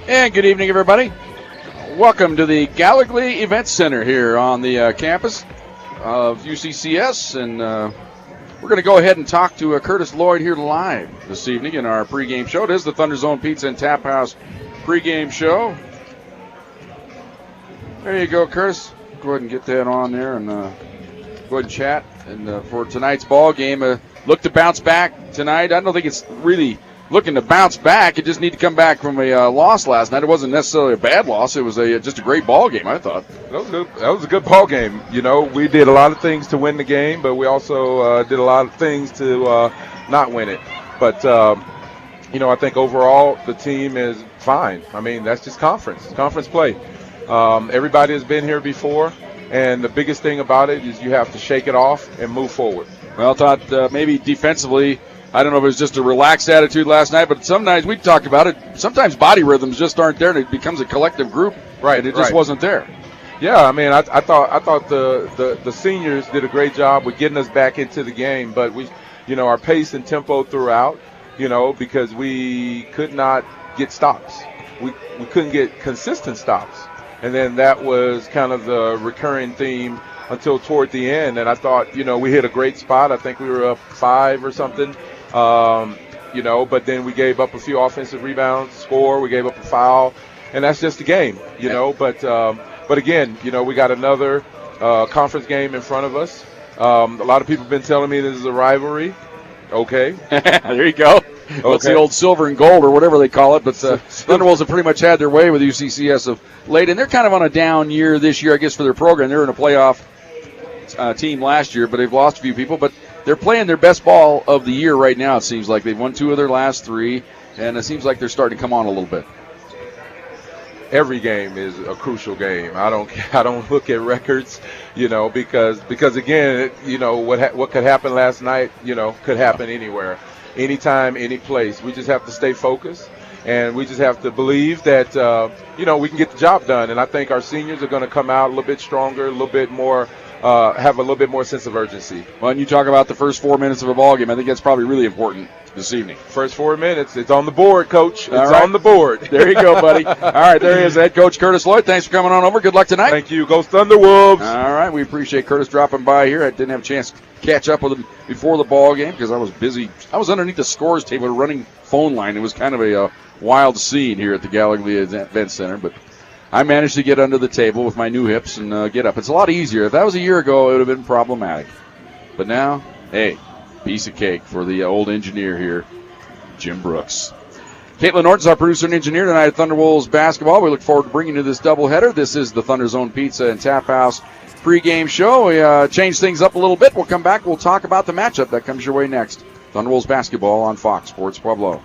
And good evening, everybody. Welcome to the Gallogly Events Center here on the campus of UCCS. And we're going to go ahead and talk to Curtis Lloyd here live this evening in our pregame show. It is the Thunder Zone Pizza and Tap House pregame show. There you go, Curtis. Go ahead and get that on there and go ahead and chat. And for tonight's ball game, look to bounce back tonight. I don't think it's really looking to bounce back. It just need to come back from a loss last night. It wasn't necessarily a bad loss. It was just a great ball game, I thought. That was a good ball game. You know, we did a lot of things to win the game, but we also did a lot of things to not win it. But, I think overall the team is fine. I mean, that's just conference play. Everybody has been here before, and the biggest thing about it is you have to shake it off and move forward. Well, I thought maybe defensively, I don't know if it was just a relaxed attitude last night, but sometimes we talked about it. Sometimes body rhythms just aren't there, and it becomes a collective group. Right, and it just wasn't there. Yeah, I mean, I thought the seniors did a great job with getting us back into the game, but we, our pace and tempo throughout, because we could not get stops. We couldn't get consistent stops, and then that was kind of the recurring theme until toward the end. And I thought, we hit a great spot. I think we were up 5 or something. But then we gave up a few offensive rebounds, we gave up a foul, and that's just the game, But again, we got another conference game in front of us. A lot of people have been telling me this is a rivalry. Okay. There you go. Okay. Well, it's the old silver and gold or whatever they call it, but Thunderwolves have pretty much had their way with UCCS of late, and they're kind of on a down year this year, I guess, for their program. They're in a playoff team last year, but they've lost a few people, but they're playing their best ball of the year right now, it seems like. They've won 2 of their last 3, and it seems like they're starting to come on a little bit. Every game is a crucial game. I don't look at records, because again, what could happen last night, could happen anywhere, anytime, any place. We just have to stay focused, and we just have to believe that, we can get the job done. And I think our seniors are going to come out a little bit stronger, a little bit more, have a little bit more sense of urgency. Well, and you talk about the first 4 minutes of a ball game. I think that's probably really important this evening. First 4 minutes, it's on the board, Coach. It's on the board. There you go, buddy. All right, there he is, head coach Curtis Lloyd. Thanks for coming on over. Good luck tonight. Thank you. Go Thunderwolves. All right, we appreciate Curtis dropping by here. I didn't have a chance to catch up with him before the ball game because I was busy. I was underneath the scores table, running phone line. It was kind of a wild scene here at the Gallogly Events Center, but I managed to get under the table with my new hips and get up. It's a lot easier. If that was a year ago, it would have been problematic. But now, hey, piece of cake for the old engineer here, Jim Brooks. Caitlin Norton's our producer and engineer tonight at Thunderwolves basketball. We look forward to bringing you this doubleheader. This is the Thunder Zone Pizza and Tap House pregame show. We changed things up a little bit. We'll come back. We'll talk about the matchup that comes your way next. Thunderwolves basketball on Fox Sports Pueblo.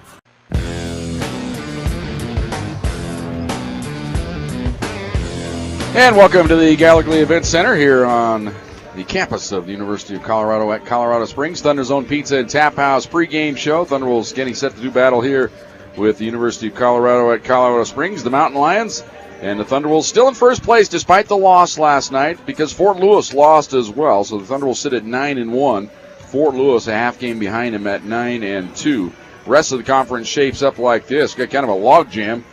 And welcome to the Gallogly Events Center here on the campus of the University of Colorado at Colorado Springs. Thunder Zone Pizza and Tap House pregame show. Thunderwolves getting set to do battle here with the University of Colorado at Colorado Springs. The Mountain Lions and the Thunderwolves still in first place despite the loss last night because Fort Lewis lost as well. So the Thunderwolves sit at 9-1. Fort Lewis a half game behind them at 9-2. Rest of the conference shapes up like this. Got kind of a log jam.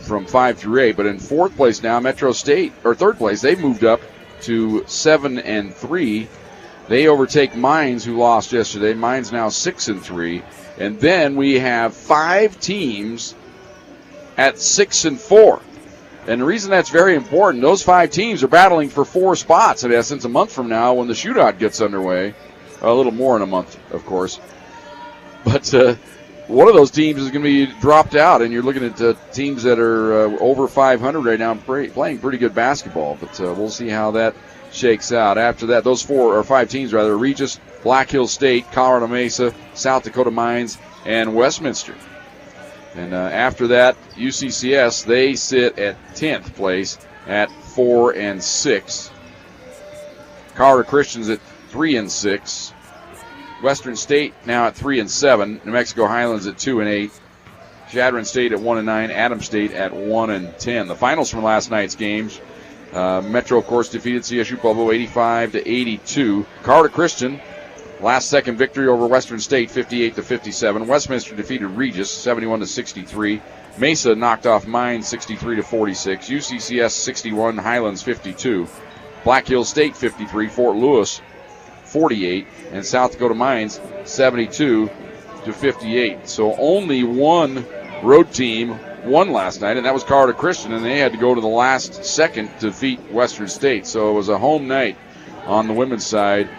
From 5 through 8, but in fourth place now, Metro State, or third place, they've moved up to 7-3. They overtake Mines, who lost yesterday. Mines now 6-3, and then we have 5 teams at 6-4. And the reason that's very important, those 5 teams are battling for 4 spots, in essence, a month from now when the shootout gets underway. A little more in a month, of course. But one of those teams is going to be dropped out, and you're looking at teams that are over 500 right now playing pretty good basketball. But we'll see how that shakes out. After that, those 4 or 5 teams, rather, Regis, Black Hills State, Colorado Mesa, South Dakota Mines, and Westminster. And after that, UCCS, they sit at 10th place at 4-6. Colorado Christians at 3-6. Western State now at 3-7. New Mexico Highlands at 2-8. Chadron State at 1-9. Adams State at 1-10. The finals from last night's games: Metro, of course, defeated Csu-Pueblo 85-82. Colorado Christian, last-second victory over Western State, 58-57. Westminster defeated Regis 71-63. Mesa knocked off Mines 63-46. UCCS 61, Highlands 52. Black Hills State 53, Fort Lewis 48, and South Dakota Mines 72-58. So only one road team won last night, and that was Colorado Christian, and they had to go to the last second to defeat Western State. So it was a home night on the women's side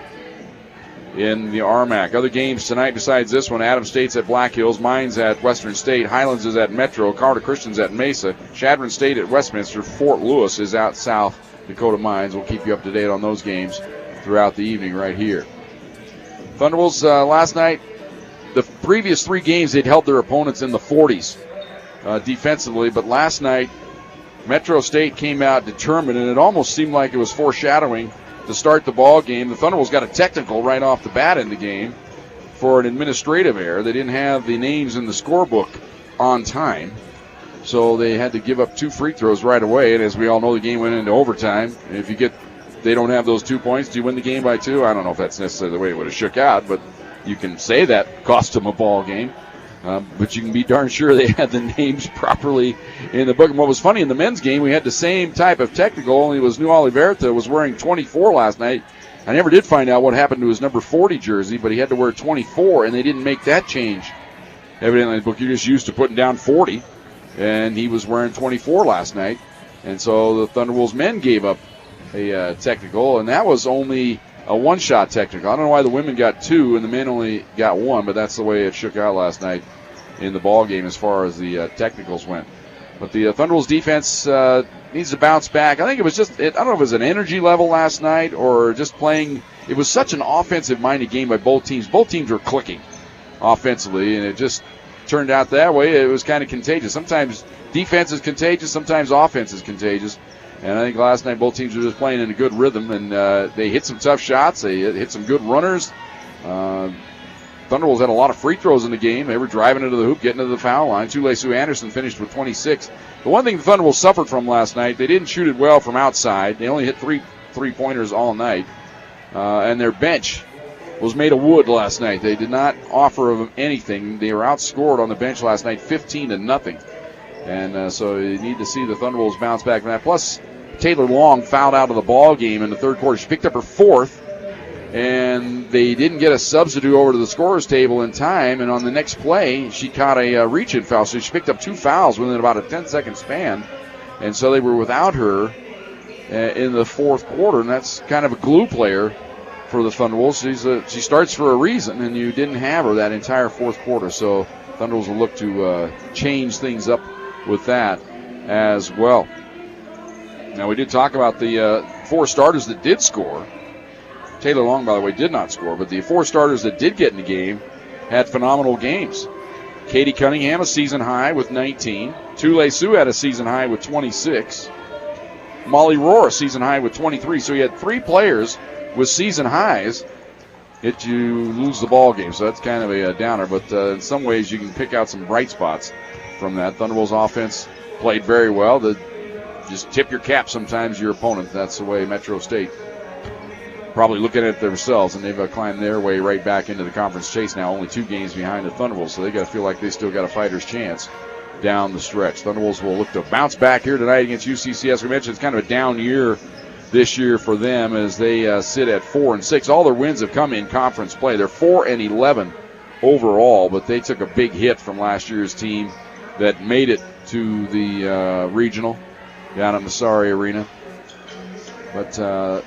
in the RMAC. Other games tonight besides this one: Adams State's at Black Hills, Mines at Western State, Highlands is at Metro, Colorado Christian's at Mesa, Chadron State at Westminster, Fort Lewis is out South Dakota Mines. We'll keep you up to date on those games throughout the evening right here. Thunderwolves last night, the previous 3 games they'd held their opponents in the 40s defensively, but last night Metro State came out determined, and it almost seemed like it was foreshadowing to start the ball game. The Thunderwolves got a technical right off the bat in the game for an administrative error. They didn't have the names in the scorebook on time, so they had to give up 2 free throws right away. And as we all know, the game went into overtime. If they don't have those 2 points, do you win the game by 2? I don't know if that's necessarily the way it would have shook out, but you can say that cost them a ball game. But you can be darn sure they had the names properly in the book. And what was funny, in the men's game, we had the same type of technical, only it was New Oliverta was wearing 24 last night. I never did find out what happened to his number 40 jersey, but he had to wear 24, and they didn't make that change. Evidently, the book, you're just used to putting down 40, and he was wearing 24 last night. And so the Thunderwolves men gave up a technical, and that was only a one-shot technical. I don't know why the women got 2 and the men only got 1, but that's the way it shook out last night in the ball game as far as the technicals went. But the Thunderwolves defense needs to bounce back. I think it was just, I don't know if it was an energy level last night or just playing. It was such an offensive-minded game by both teams. Both teams were clicking offensively, and it just turned out that way. It was kind of contagious. Sometimes defense is contagious, sometimes offense is contagious. And I think last night both teams were just playing in a good rhythm, and they hit some tough shots. They hit some good runners. Thunderwolves had a lot of free throws in the game. They were driving into the hoop, getting to the foul line. Sue Anderson finished with 26. The one thing the Thunderwolves suffered from last night, they didn't shoot it well from outside. They only hit three-pointers all night. And their bench was made of wood last night. They did not offer them anything. They were outscored on the bench last night 15-0. And so you need to see the Thunderwolves bounce back from that. Plus, Taylor Long fouled out of the ball game in the third quarter. She picked up her 4th, and they didn't get a substitute over to the scorer's table in time. And on the next play, she caught a reach-in foul. So she picked up 2 fouls within about a 10-second span. And so they were without her in the fourth quarter, and that's kind of a glue player for the Thunderwolves. She starts for a reason, and you didn't have her that entire fourth quarter. So Thunderwolves will look to change things up with that as well. Now, we did talk about the 4 starters that did score. Taylor Long, by the way, did not score, but the 4 starters that did get in the game had phenomenal games. Katie Cunningham, a season high with 19. Tule Sue had a season high with 26. Molly Rohr, a season high with 23. So you had 3 players with season highs that you lose the ball game. So that's kind of a downer, but in some ways you can pick out some bright spots from that. Thunderwolves offense played very well. Just tip your cap sometimes your opponent. That's the way Metro State probably looking at it themselves, and they've climbed their way right back into the conference chase now, only 2 games behind the Thunderwolves, so they got to feel like they still got a fighter's chance down the stretch. Thunderwolves will look to bounce back here tonight against UCCS. We mentioned it's kind of a down year this year for them as they sit at 4-6. All their wins have come in conference play. They're 4-11 overall, but they took a big hit from last year's team that made it to the regional down at Massari Arena. But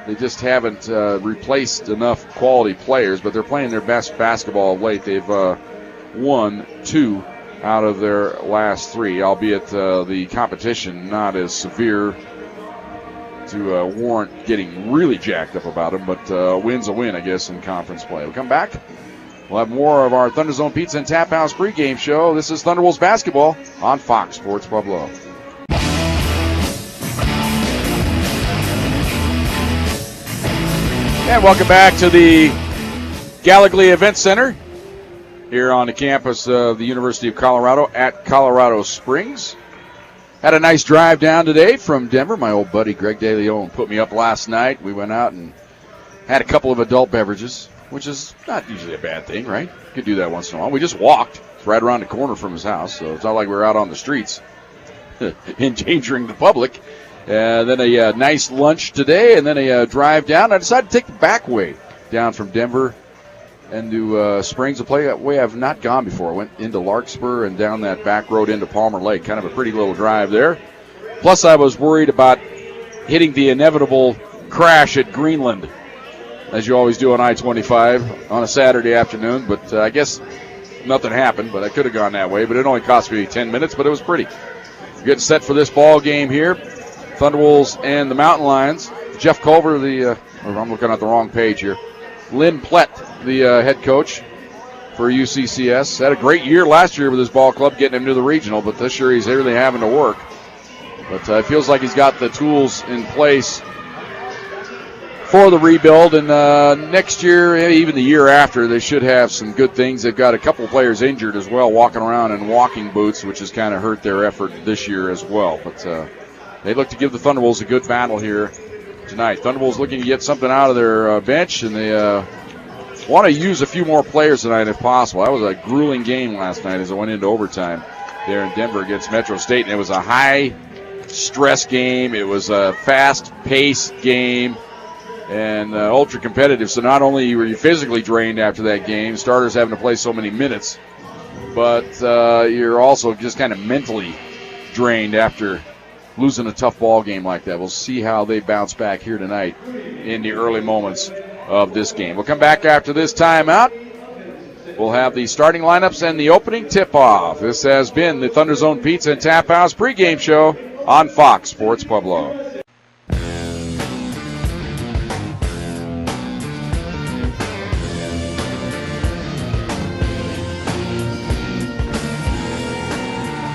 they just haven't replaced enough quality players, but they're playing their best basketball of late. They've won 2 out of their last 3, albeit the competition not as severe to warrant getting really jacked up about them, but a win's a win, I guess, in conference play. We'll come back. We'll have more of our Thunder Zone Pizza and Tap House pregame show. This is Thunderwolves basketball on Fox Sports Pueblo. And welcome back to the Gallogly Events Center here on the campus of the University of Colorado at Colorado Springs. Had a nice drive down today from Denver. My old buddy Greg DeLeon put me up last night. We went out and had a couple of adult beverages. which is not usually a bad thing, right? You could do that once in a while. We just walked. It's right around the corner from his house, so it's not like we're out on the streets endangering the public. Then a nice lunch today, and then a drive down. I decided to take the back way down from Denver into Springs, a way I've not gone before. I went into Larkspur and down that back road into Palmer Lake. Kind of a pretty little drive there. Plus, I was worried about hitting the inevitable crash at Greenland, as you always do on I-25 on a Saturday afternoon. But I guess nothing happened, but I could have gone that way. But it only cost me 10 minutes, but it was pretty. We're getting set for this ball game here. Thunderwolves and the Mountain Lions. Jeff Culver, I'm looking at the wrong page here. Lynn Plett, the head coach for UCCS. Had a great year last year with his ball club, getting him to the regional, but this year he's really having to work. But it feels like he's got the tools in place for the rebuild, and next year, even the year after, they should have some good things. They've got a couple of players injured as well, walking around in walking boots, which has kind of hurt their effort this year as well. But they look to give the Thunderwolves a good battle here tonight. Thunderwolves looking to get something out of their bench, and they want to use a few more players tonight if possible. That was a grueling game last night as it went into overtime there in Denver against Metro State, and it was a high-stress game. It was a fast-paced game and ultra-competitive. So not only were you physically drained after that game, starters having to play so many minutes, but you're also just kind of mentally drained after losing a tough ball game like that. We'll see how they bounce back here tonight in the early moments of this game. We'll come back after this timeout. We'll have the starting lineups and the opening tip-off. This has been the Thunder Zone Pizza and Tap House pregame show on Fox Sports Pueblo.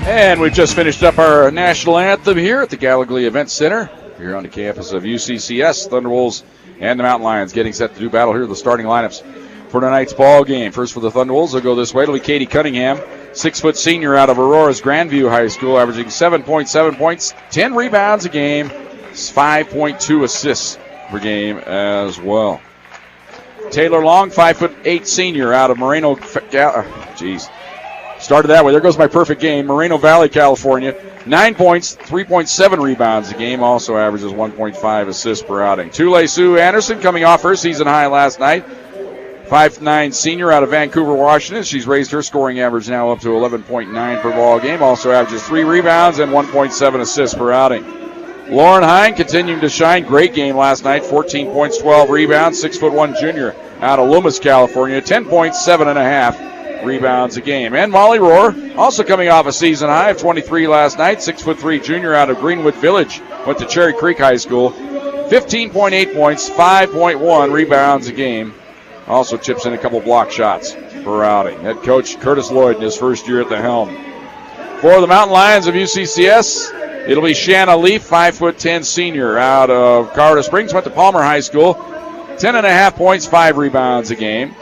And we've just finished up our national anthem here at the Gallogly Events Center here on the campus of UCCS. Thunderwolves and the Mountain Lions getting set to do battle here. The starting lineups for tonight's ball game. First for the Thunderwolves, they'll go this way. It'll be Katie Cunningham, 6-foot senior out of Aurora's Grandview High School, averaging 7.7 points, 10 rebounds a game, 5.2 assists per game as well. Taylor Long, 5'8" senior out of Moreno. Started that way. There goes my perfect game. Moreno Valley, California. 9 points, 3.7 rebounds a game. Also averages 1.5 assists per outing. Tule Sue Anderson coming off her season high last night. 5'9" senior out of Vancouver, Washington. She's raised her scoring average now up to 11.9 per ball game. Also averages 3 rebounds and 1.7 assists per outing. Lauren Hine continuing to shine. Great game last night. 14 points, 12 rebounds. 6'1" junior out of Loomis, California. 10 points, 7.5 rebounds a game. And Molly Rohr, also coming off a season high of 23 last night, 6'3" junior out of Greenwood Village, went to Cherry Creek High School. 15.8 points, 5.1 rebounds a game. Also chips in a couple block shots per outing. Head coach Curtis Lloyd in his first year at the helm. For the Mountain Lions of UCCS, it'll be Shanna Leaf, 5'10" senior out of Colorado Springs, went to Palmer High School. 10.5 points, 5 rebounds a game.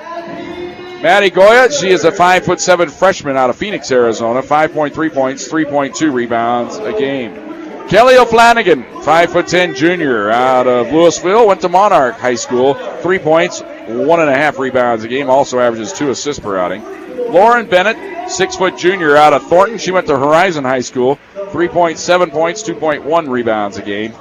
Maddie Goya, she is a 5'7" freshman out of Phoenix, Arizona. 5.3 points, 3.2 rebounds a game. Kelly O'Flanagan, 5'10" junior out of Louisville, went to Monarch High School. 3 points, 1.5 rebounds a game. Also averages 2 assists per outing. Lauren Bennett, 6' junior out of Thornton. She went to Horizon High School. 3.7 points, 2.1 rebounds a game.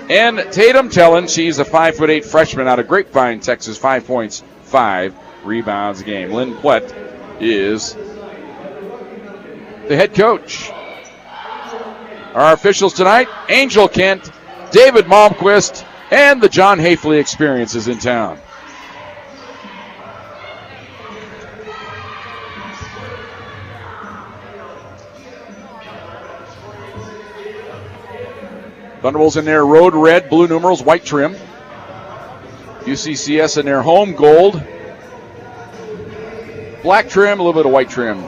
And Tatum Tellen, she's a 5'8" freshman out of Grapevine, Texas. 5 points, 5 rebounds a game. Lynn Plett is the head coach. Our officials tonight, Angel Kent, David Malmquist, and the John Hafley Experience is in town. Thunderbolts in their road red, blue numerals, white trim. UCCS in their home gold, black trim, a little bit of white trim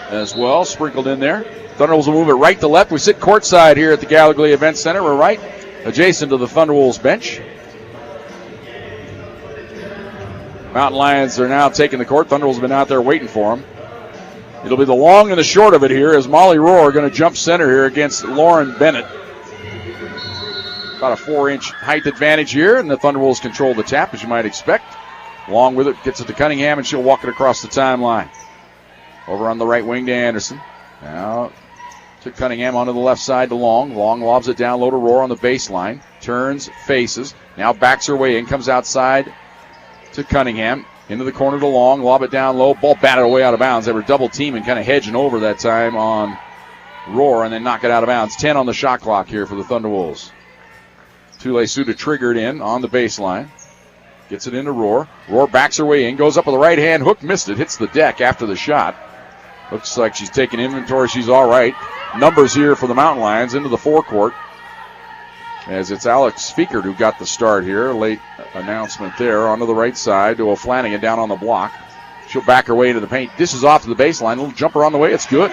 as well, sprinkled in there. Thunderwolves will move it right to left. We sit courtside here at the Gallogly Events Center. We're right adjacent to the Thunderwolves bench. Mountain Lions are now taking the court. Thunderwolves have been out there waiting for them. It'll be the long and the short of it here as Molly Rohr going to jump center here against Lauren Bennett. About a 4-inch height advantage here, and the Thunderwolves control the tap, as you might expect. Long with it, gets it to Cunningham, and she'll walk it across the timeline. Over on the right wing to Anderson. Now to Cunningham onto the left side to Long. Long lobs it down low to Rohr on the baseline. Turns, faces. Now backs her way in, comes outside to Cunningham. Into the corner to Long, lob it down low. Ball batted away out of bounds. They were double teaming, kind of hedging over that time on Rohr, and then knock it out of bounds. 10 on the shot clock here for the Thunderwolves. Csu to trigger it in on the baseline. Gets it into Rohr. Rohr backs her way in, goes up with the right hand hook, missed it, hits the deck after the shot. Looks like she's taking inventory. She's all right. Numbers here for the Mountain Lions into the forecourt. As it's Alex Feekert who got the start here. Late announcement there. Onto the right side to O'Flanagan down on the block. She'll back her way into the paint. Dishes off to the baseline. Little jumper on the way. It's good.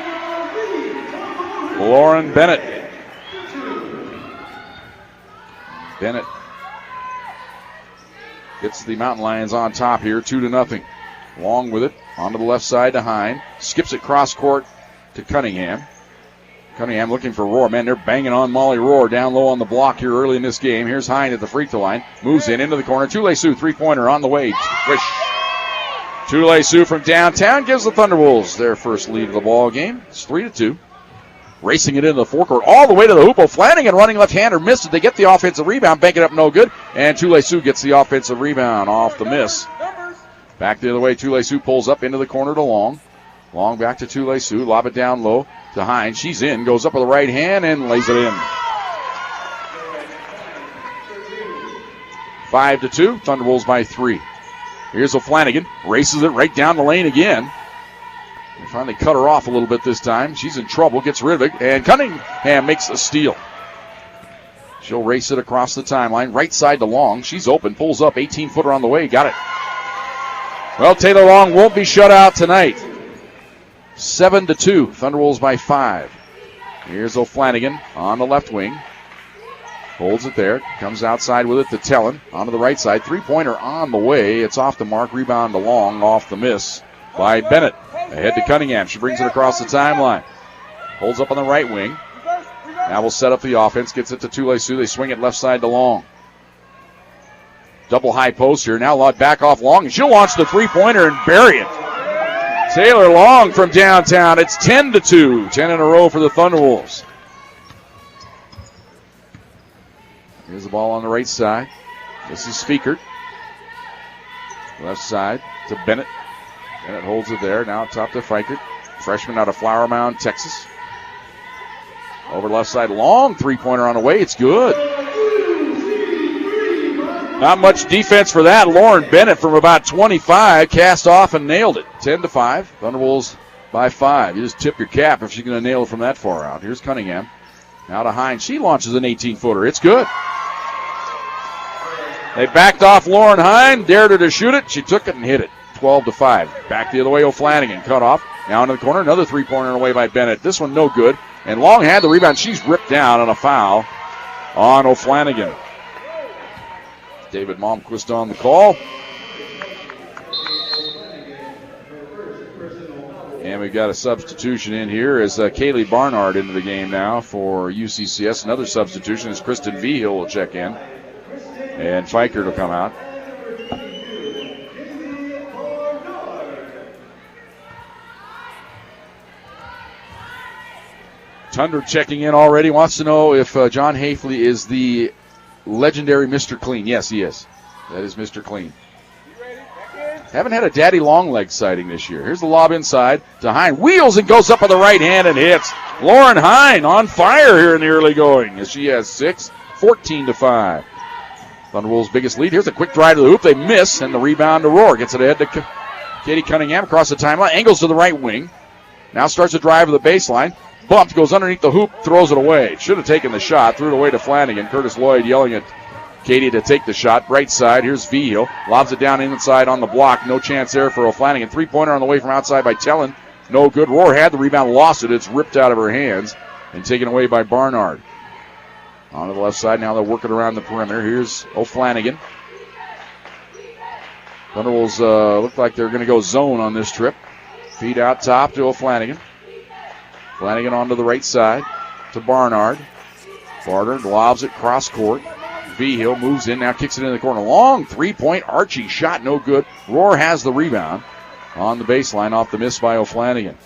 Lauren Bennett. Bennett gets the Mountain Lions on top here. 2-0. Long with it. Onto the left side to Hine. Skips it cross court to Cunningham. Cunningham looking for Rohr. Man, they're banging on Molly Rohr down low on the block here early in this game. Here's Hine at the free throw line. Moves in into the corner. Csu, three-pointer on the way. Csu from downtown gives the Thunderwolves their first lead of the ball game. It's 3-2. Racing it into the forecourt all the way to the hoop. O'Flanagan running left-hander. Missed it. They get the offensive rebound. Bank it up no good. And Csu gets the offensive rebound off the miss. Back the other way. Csu pulls up into the corner to Long. Long back to Csu. Lob it down low to Hines. She's in. Goes up with the right hand and lays it in. 5-2. Thunderwolves by 3. Here's O'Flanagan. Races it right down the lane again. They finally cut her off a little bit this time. She's in trouble. Gets rid of it. And Cunningham makes a steal. She'll race it across the timeline. Right side to Long. She's open. Pulls up. 18-footer on the way. Got it. Well, Taylor Long won't be shut out tonight. 7-2. Thunderwolves by 5. Here's O'Flanagan on the left wing. Holds it there. Comes outside with it to Tellen. Onto the right side. Three-pointer on the way. It's off the mark. Rebound to Long. Off the miss by Bennett. Ahead to Cunningham. She brings it across the timeline. Holds up on the right wing. Now we'll set up the offense. Gets it to Csu. They swing it left side to Long. Double high post here. Now Laud back off Long. And she'll launch the three-pointer and bury it. Taylor Long from downtown. It's 10-2. 10 in a row for the Thunderwolves. Here's the ball on the right side. This is Feekert. Left side to Bennett. Bennett holds it there. Now top to Feikert. Freshman out of Flower Mound, Texas. Over left side. Long three-pointer on the way. It's good. Not much defense for that. Lauren Bennett from about 25 cast off and nailed it. 10-5. Thunderwolves by 5. You just tip your cap if she's going to nail it from that far out. Here's Cunningham. Now to Hines. She launches an 18-footer. It's good. They backed off Lauren Hine. Dared her to shoot it. She took it and hit it. 12-5. Back the other way. O'Flanagan cut off. Now into the corner. Another three-pointer away by Bennett. This one no good. And Long had the rebound. She's ripped down on a foul on O'Flanagan. David Malmquist on the call. And we've got a substitution in here as Kaylee Barnard into the game now for UCCS. Another substitution is Kristen Vigil will check in. And Feikert will come out. Tundra checking in already. Wants to know if John Hafley is the legendary Mr. Clean. Yes, he is. That is Mr. Clean. Haven't had a daddy long leg sighting this year. Here's the lob inside to Hine. Wheels and goes up with the right hand and hits. Lauren Hine on fire here in the early going as she has 6, 14-5. Thunderwolves' biggest lead. Here's a quick drive to the hoop. They miss, and the rebound to Rohr. Gets it ahead to Katie Cunningham across the timeline. Angles to the right wing. Now starts a drive to the baseline. Bumped, goes underneath the hoop, throws it away. Should have taken the shot. Threw it away to Flanagan. Curtis Lloyd yelling at Katie to take the shot. Right side, here's Vigil. Lobs it down inside on the block. No chance there for O'Flanagan. Three-pointer on the way from outside by Tellen. No good. Rohr had the rebound, lost it. It's ripped out of her hands and taken away by Barnard. On to the left side. Now they're working around the perimeter. Here's O'Flanagan. Thunderwolves look like they're going to go zone on this trip. Feed out top to O'Flanagan. Flanagan onto the right side to Barnard. Barnard lobs it cross court. V Hill, moves in, now kicks it into the corner. Long three-point Archie shot, no good. Rohr has the rebound on the baseline off the miss by O'Flanagan.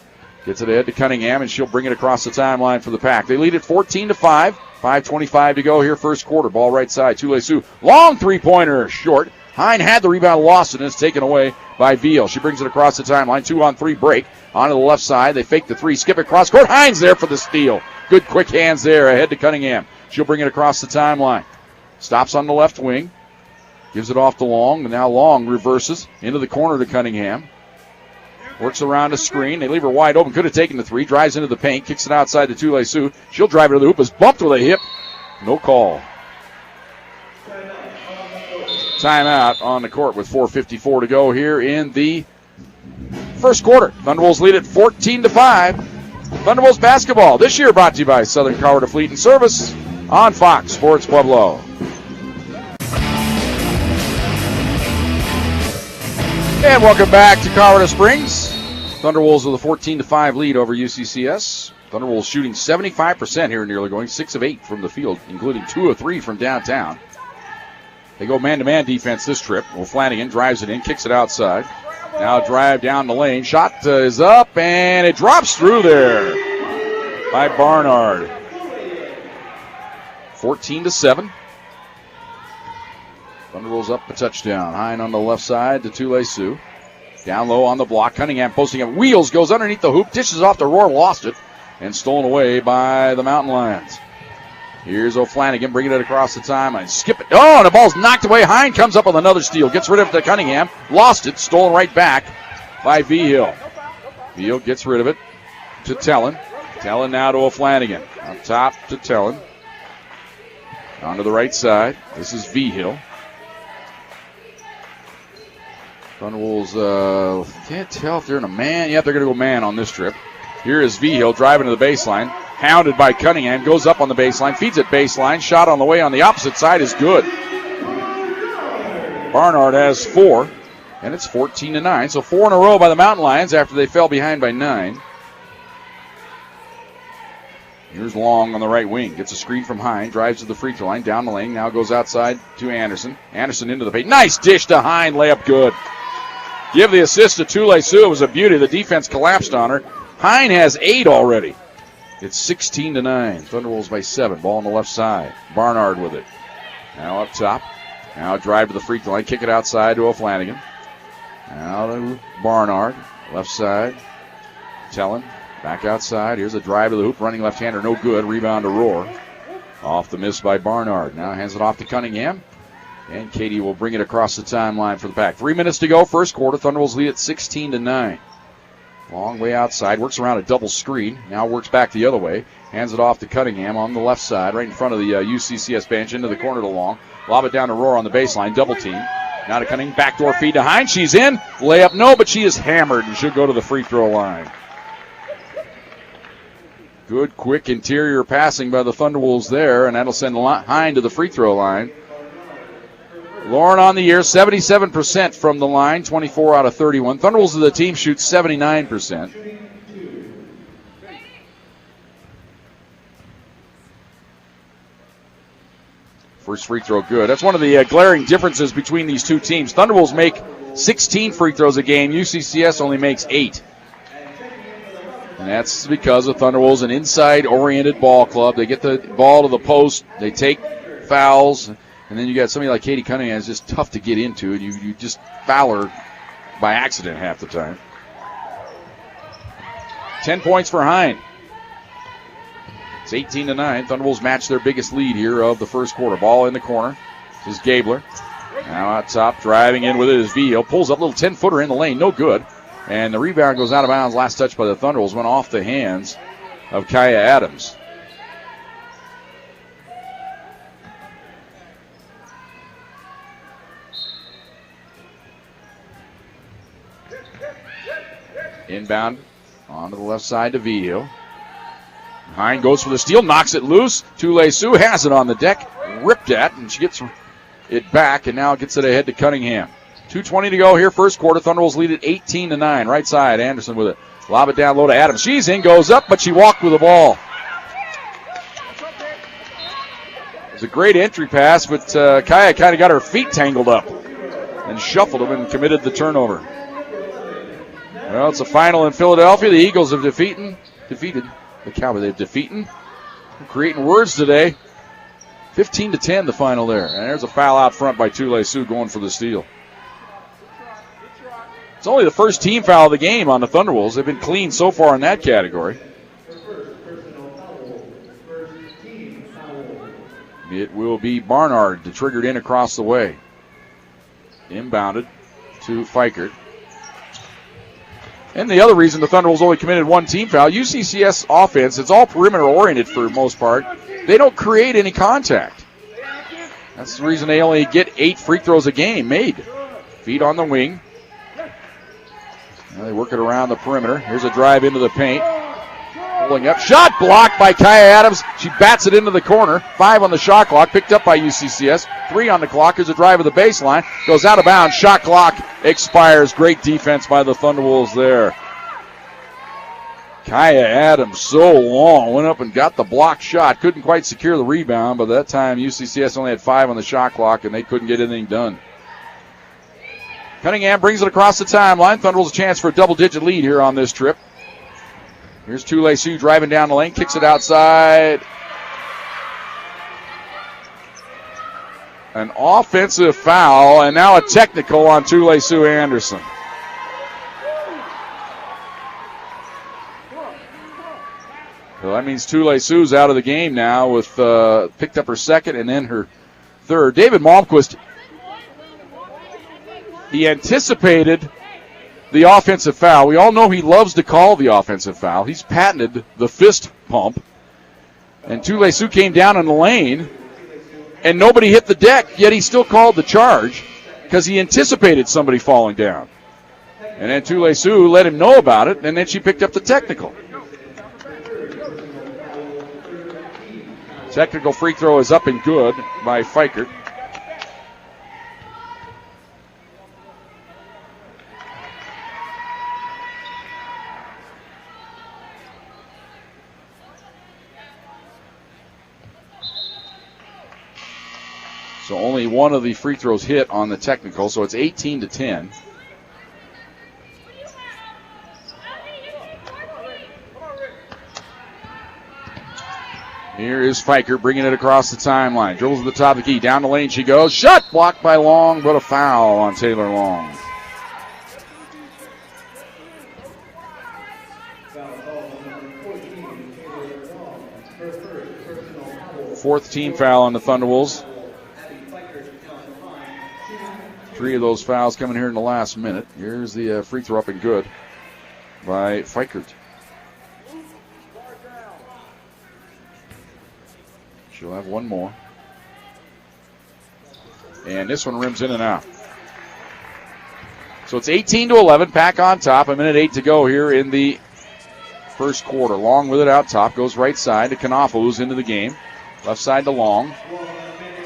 Gets it ahead to Cunningham, and she'll bring it across the timeline for the Pack. They lead it 14-5. 5:25 to go here, first quarter. Ball right side. Tule-Sioux. Long three-pointer, short. Hine had the rebound, lost it, and it's taken away by Veal. She brings it across the timeline. 2-on-3 break. Onto the left side. They fake the three, skip it cross court. Hines there for the steal. Good quick hands there ahead to Cunningham. She'll bring it across the timeline. Stops on the left wing. Gives it off to Long, and now Long reverses into the corner to Cunningham. Works around a screen. They leave her wide open. Could have taken the three. Drives into the paint. Kicks it outside to Tule-Sioux. She'll drive it to the hoop. Is bumped with a hip. No call. Timeout on the court with 4:54 to go here in the first quarter. Thunderwolves lead it 14-5. Thunderwolves basketball this year brought to you by Southern Colorado Fleet and Service on Fox Sports Pueblo. And welcome back to Colorado Springs. Thunderwolves with a 14-5 lead over UCCS. Thunderwolves shooting 75% here in the early going, 6 of 8 from the field, including 2 of 3 from downtown. They go man-to-man defense this trip. O'Flanagan drives it in, kicks it outside. Now drive down the lane. Shot is up, and it drops through there by Barnard. 14-7. Thunderwolves up a touchdown. Hine on the left side to Tule-Sioux. Down low on the block. Cunningham posting up. Wheels, goes underneath the hoop. Dishes off to Rohr, lost it. And stolen away by the Mountain Lions. Here's O'Flanagan bringing it across the timeline. Skip it. Oh, and the ball's knocked away. Hine comes up with another steal. Gets rid of it to Cunningham. Lost it. Stolen right back by V-Hill. V-Hill gets rid of it to Tellen. Tellen now to O'Flanagan. Up top to Tellen. On to the right side. This is V-Hill. Thunderwolves, can't tell if they're in a man. Yeah, they're going to go man on this trip. Here is V-Hill driving to the baseline. Hounded by Cunningham. Goes up on the baseline. Feeds it baseline. Shot on the way on the opposite side is good. Barnard has 4. And it's 14-9. So 4 in a row by the Mountain Lions after they fell behind by 9. Here's Long on the right wing. Gets a screen from Hine. Drives to the free throw line. Down the lane. Now goes outside to Anderson. Anderson into the paint. Nice dish to Hine. Layup good. Give the assist to Tule-Sioux. It was a beauty. The defense collapsed on her. Hine has 8 already. It's 16-9. Thunderwolves by 7. Ball on the left side. Barnard with it. Now up top. Now drive to the free throw line. Kick it outside to O'Flanagan. Now to Barnard. Left side. Tellen. Back outside. Here's a drive to the hoop. Running left-hander. No good. Rebound to Rohr. Off the miss by Barnard. Now hands it off to Cunningham. And Katie will bring it across the timeline for the Pack. 3 minutes to go. First quarter. Thunderwolves lead at 16-9. Long way outside. Works around a double screen. Now works back the other way. Hands it off to Cunningham on the left side. Right in front of the UCCS bench. Into the corner to Long. Lob it down to Rohr on the baseline. Double team. Now to Cunningham. Backdoor feed to Hine. She's in. Layup no, but she is hammered and should go to the free throw line. Good, quick interior passing by the Thunderwolves there, and that'll send Hine to the free throw line. Lauren on the year, 77% from the line, 24 out of 31. Thunderwolves of the team shoot 79%. First free throw good. That's one of the glaring differences between these two teams. Thunderwolves make 16 free throws a game. UCCS only makes 8. And that's because the Thunderwolves an inside-oriented ball club. They get the ball to the post. They take fouls. And then you got somebody like Katie Cunningham. It's just tough to get into. And you just foul her by accident half the time. 10 points for Hine. It's 18-9. Thunderwolves match their biggest lead here of the first quarter. Ball in the corner. This is Gabler. Now out top, driving in with it is V-Hill. Pulls up a little 10-footer in the lane. No good. And the rebound goes out of bounds. Last touch by the Thunderwolves went off the hands of Kaya Adams. Inbound onto the left side to V-Hill. Hine goes for the steal, knocks it loose. Tule-Sioux has it on the deck, ripped at, and she gets it back, and now gets it ahead to Cunningham. 2:20 to go here, first quarter. Thunderwolves lead it 18-9. Right side, Anderson with it. Lob it down low to Adams. She's in, goes up, but she walked with the ball. a great entry pass, but Kaya kind of got her feet tangled up and shuffled them and committed the turnover. Well, it's a final in Philadelphia. The Eagles have defeated the Cowboys. They've defeated. Creating words today. 15-10 the final there. And there's a foul out front by Csu going for the steal. It's only the first team foul of the game on the Thunderwolves. They've been clean so far in that category. It will be Barnard, the triggered in across the way. Inbounded to Fikert. And the other reason the Thunderwolves only committed one team foul, UCCS offense, it's all perimeter oriented for the most part. They don't create any contact. That's the reason they only get 8 free throws a game made. Feet on the wing. Now they work it around the perimeter. Here's a drive into the paint. Pulling up. Shot blocked by Kaya Adams. She bats it into the corner. 5 on the shot clock. Picked up by UCCS. 3 on the clock. Here's a drive of the baseline. Goes out of bounds. Shot clock expires. Great defense by the Thunderwolves there. Kaya Adams, so long. Went up and got the block shot. Couldn't quite secure the rebound, but that time UCCS only had 5 on the shot clock, and they couldn't get anything done. Cunningham brings it across the timeline. Thunderwolves a chance for a double-digit lead here on this trip. Here's Csu driving down the lane, kicks it outside. An offensive foul, and now a technical on Csu Anderson. So that means Csu's out of the game now with picked up her second and then her third. David Malmquist, he anticipated the offensive foul. We all know he loves to call the offensive foul. He's patented the fist pump. And Csu came down in the lane, and nobody hit the deck, yet he still called the charge because he anticipated somebody falling down. And then Csu let him know about it, and then she picked up the technical. Technical free throw is up and good by Fikert. So only one of the free throws hit on the technical, so it's 18-10. Here is Fikert bringing it across the timeline. Dribbles to the top of the key. Down the lane she goes. Shot blocked by Long, but a foul on Taylor Long. Fourth team foul on the Thunderwolves. 3 of those fouls coming here in the last minute. Here's the free throw up and good by Fikert. She'll have one more. And this one rims in and out. So it's 18-11. Pack on top. 1:08 to go here in the first quarter. Long with it out top. Goes right side to Knopfel, who's into the game. Left side to Long.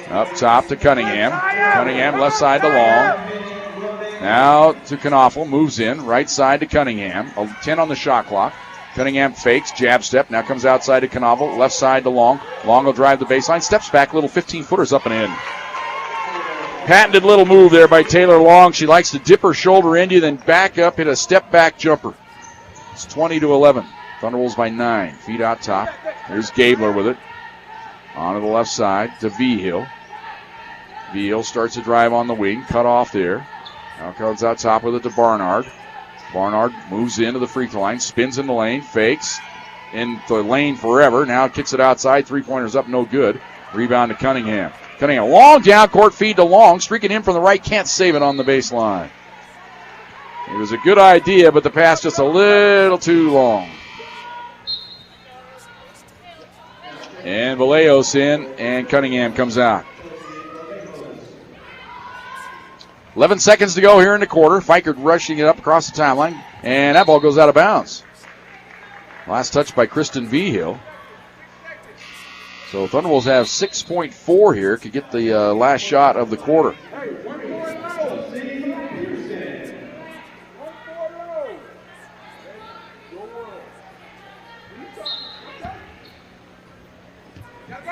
Up top to Cunningham. Cunningham left side to Long. Now to Knopfel. Moves in. Right side to Cunningham. 10 on the shot clock. Cunningham fakes, jab step, now comes outside to Knopfel, left side to Long. Long will drive the baseline, steps back, little 15-footers up and in. Patented little move there by Taylor Long. She likes to dip her shoulder into you, then back up, hit a step-back jumper. It's 20-11. Thunderwolves by 9. Feet out top. There's Gabler with it. On to the left side to Vigil. Vigil starts to drive on the wing, cut off there. Now comes out top with it to Barnard. Barnard moves into the free throw line, spins in the lane, fakes in the lane forever. Now kicks it outside. 3-pointers up, no good. Rebound to Cunningham. Cunningham, long down court feed to Long. Streaking in from the right, can't save it on the baseline. It was a good idea, but the pass just a little too long. And Vallejos in, and Cunningham comes out. 11 seconds to go here in the quarter. Fikert rushing it up across the timeline, and that ball goes out of bounds. Last touch by Kristen Vigil. So Thunderwolves have 6.4 here. Could get the last shot of the quarter.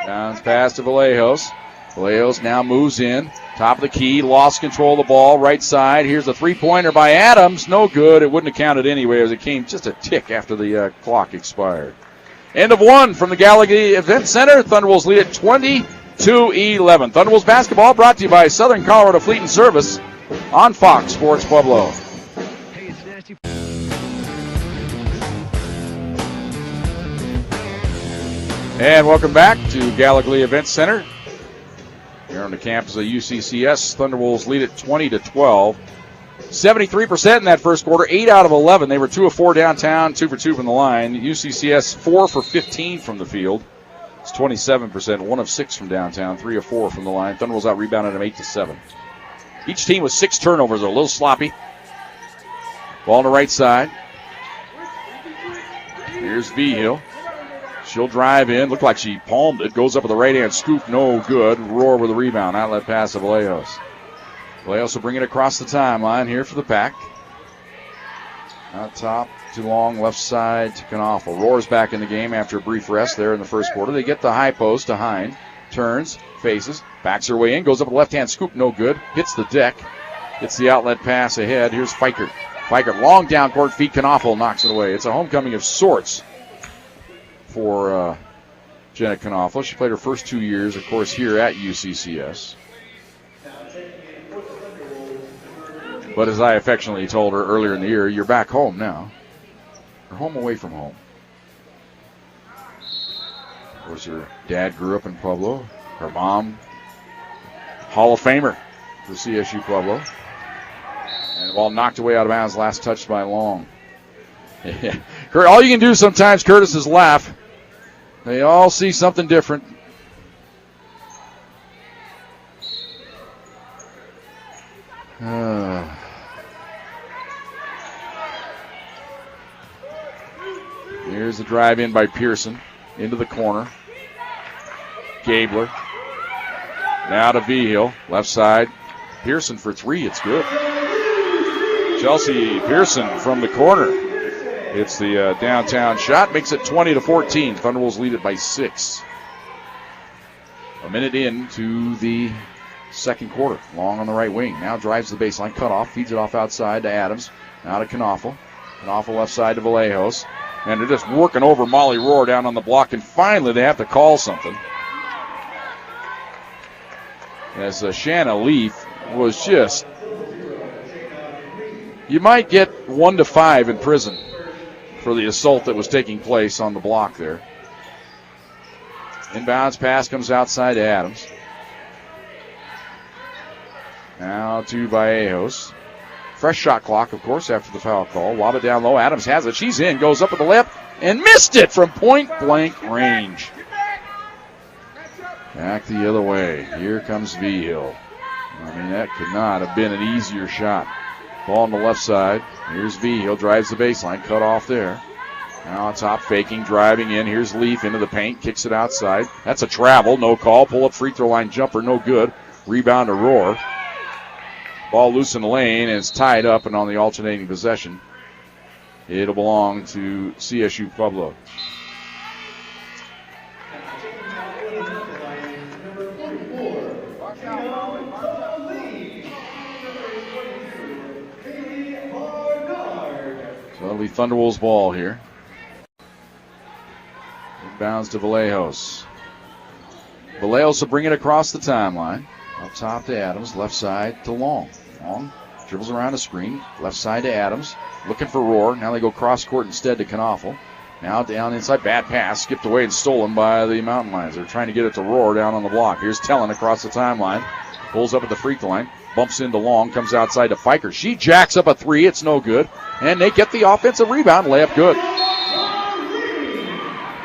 Bounce pass to Vallejos. Vallejos now moves in. Top of the key, lost control of the ball, right side. Here's a three-pointer by Adams. No good. It wouldn't have counted anyway as it came just a tick after the clock expired. End of one from the Gallogly Events Center. Thunderwolves lead at 20-11. Thunderwolves basketball brought to you by Southern Colorado Fleet and Service on Fox Sports Pueblo. And welcome back to Gallogly Events Center. Here on the campus of UCCS, Thunderwolves lead at 20-12. 73% in that first quarter, 8 out of 11. They were 2 of 4 downtown, 2 for 2 from the line. UCCS 4 for 15 from the field. It's 27%, 1 of 6 from downtown, 3 of 4 from the line. Thunderwolves out-rebounded them 8-7. Each team with 6 turnovers. They're a little sloppy. Ball on the right side. Here's Vigil. She'll drive in. Looked like she palmed it. Goes up with the right-hand scoop. No good. Roar with a rebound. Outlet pass to Vallejos. Vallejos will bring it across the timeline here for the pack. Out top to long. Left side to Knopfel. Roar's back in the game after a brief rest there in the first quarter. They get the high post to Hind. Turns. Faces. Backs her way in. Goes up with the left-hand scoop. No good. Hits the deck. Gets the outlet pass ahead. Here's Fikert. Fikert long down court feet. Knopfel knocks it away. It's a homecoming of sorts for Jenna Knopfel. She played her first 2 years, of course, here at UCCS. But as I affectionately told her earlier in the year, you're back home now. You're home away from home. Of course, her dad grew up in Pueblo. Her mom, Hall of Famer for Csu-Pueblo. And the ball knocked away out of bounds, last touched by Long. All you can do sometimes, Curtis, is laugh. They all see something different. Here's the drive in by Pearson into the corner. Gabler. Now to Vigil. Left side. Pearson for 3. It's good. Chelsea Pearson from the corner. It's the downtown shot. Makes it 20-14. Thunderwolves lead it by 6. A minute into the second quarter. Long on the right wing. Now drives the baseline. Cut off. Feeds it off outside to Adams. Now to Knopfel. Knopfel left side to Vallejos. And they're just working over Molly Roar down on the block. And finally they have to call something. As Shanna Leaf was just... You might get 1 to 5 in prison for the assault that was taking place on the block there. Inbounds pass comes outside to Adams. Now to Vallejos. Fresh shot clock, of course, after the foul call. Lob it down low. Adams has it. She's in. Goes up with the lip and missed it from point-blank range. Back the other way. Here comes Vigil. I mean, that could not have been an easier shot. Ball on the left side. Here's Vigil. Drives the baseline. Cut off there. Now on top, faking, driving in. Here's Leaf into the paint. Kicks it outside. That's a travel. No call. Pull up free throw line jumper. No good. Rebound to Roar. Ball loose in the lane, and it's tied up and on the alternating possession. It'll belong to Csu-Pueblo. So it'll be Thunderwolves ball here. Inbounds to Vallejos. Vallejos will bring it across the timeline. Up top to Adams, left side to Long. Long dribbles around the screen, left side to Adams, looking for Roar. Now they go cross court instead to Knopfel. Now down inside, bad pass, skipped away and stolen by the Mountain Lions. They're trying to get it to Roar down on the block. Here's Tellin across the timeline, pulls up at the free throw line, bumps into Long, comes outside to Fikert. She jacks up a 3, it's no good, and they get the offensive rebound, layup good.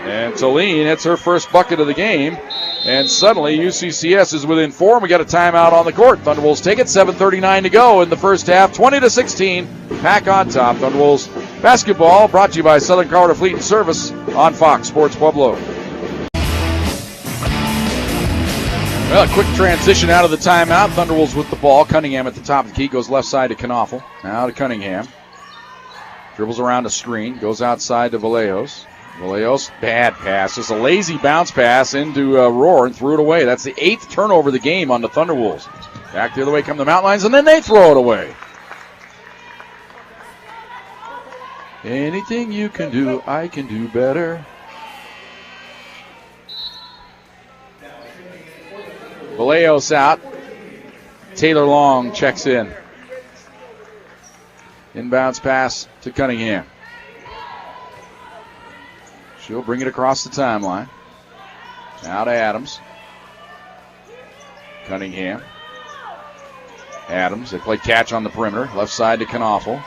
And Tallene hits her first bucket of the game. And suddenly UCCS is within 4. And we got a timeout on the court. Thunderwolves take it. 7:39 to go in the first half. 20-16. Pack on top. Thunderwolves basketball brought to you by Southern Colorado Fleet and Service on Fox Sports Pueblo. Well, a quick transition out of the timeout. Thunderwolves with the ball. Cunningham at the top of the key. Goes left side to Knopfel. Now to Cunningham. Dribbles around a screen. Goes outside to Vallejos. Vallejos, bad pass. Just a lazy bounce pass into Roar and threw it away. That's the 8th turnover of the game on the Thunderwolves. Back the other way come the Mountain Lions, and then they throw it away. Anything you can do, I can do better. Vallejos out. Taylor Long checks in. Inbounds pass to Cunningham. She'll bring it across the timeline. Now to Adams. Cunningham. Adams, they play catch on the perimeter. Left side to Knaufel.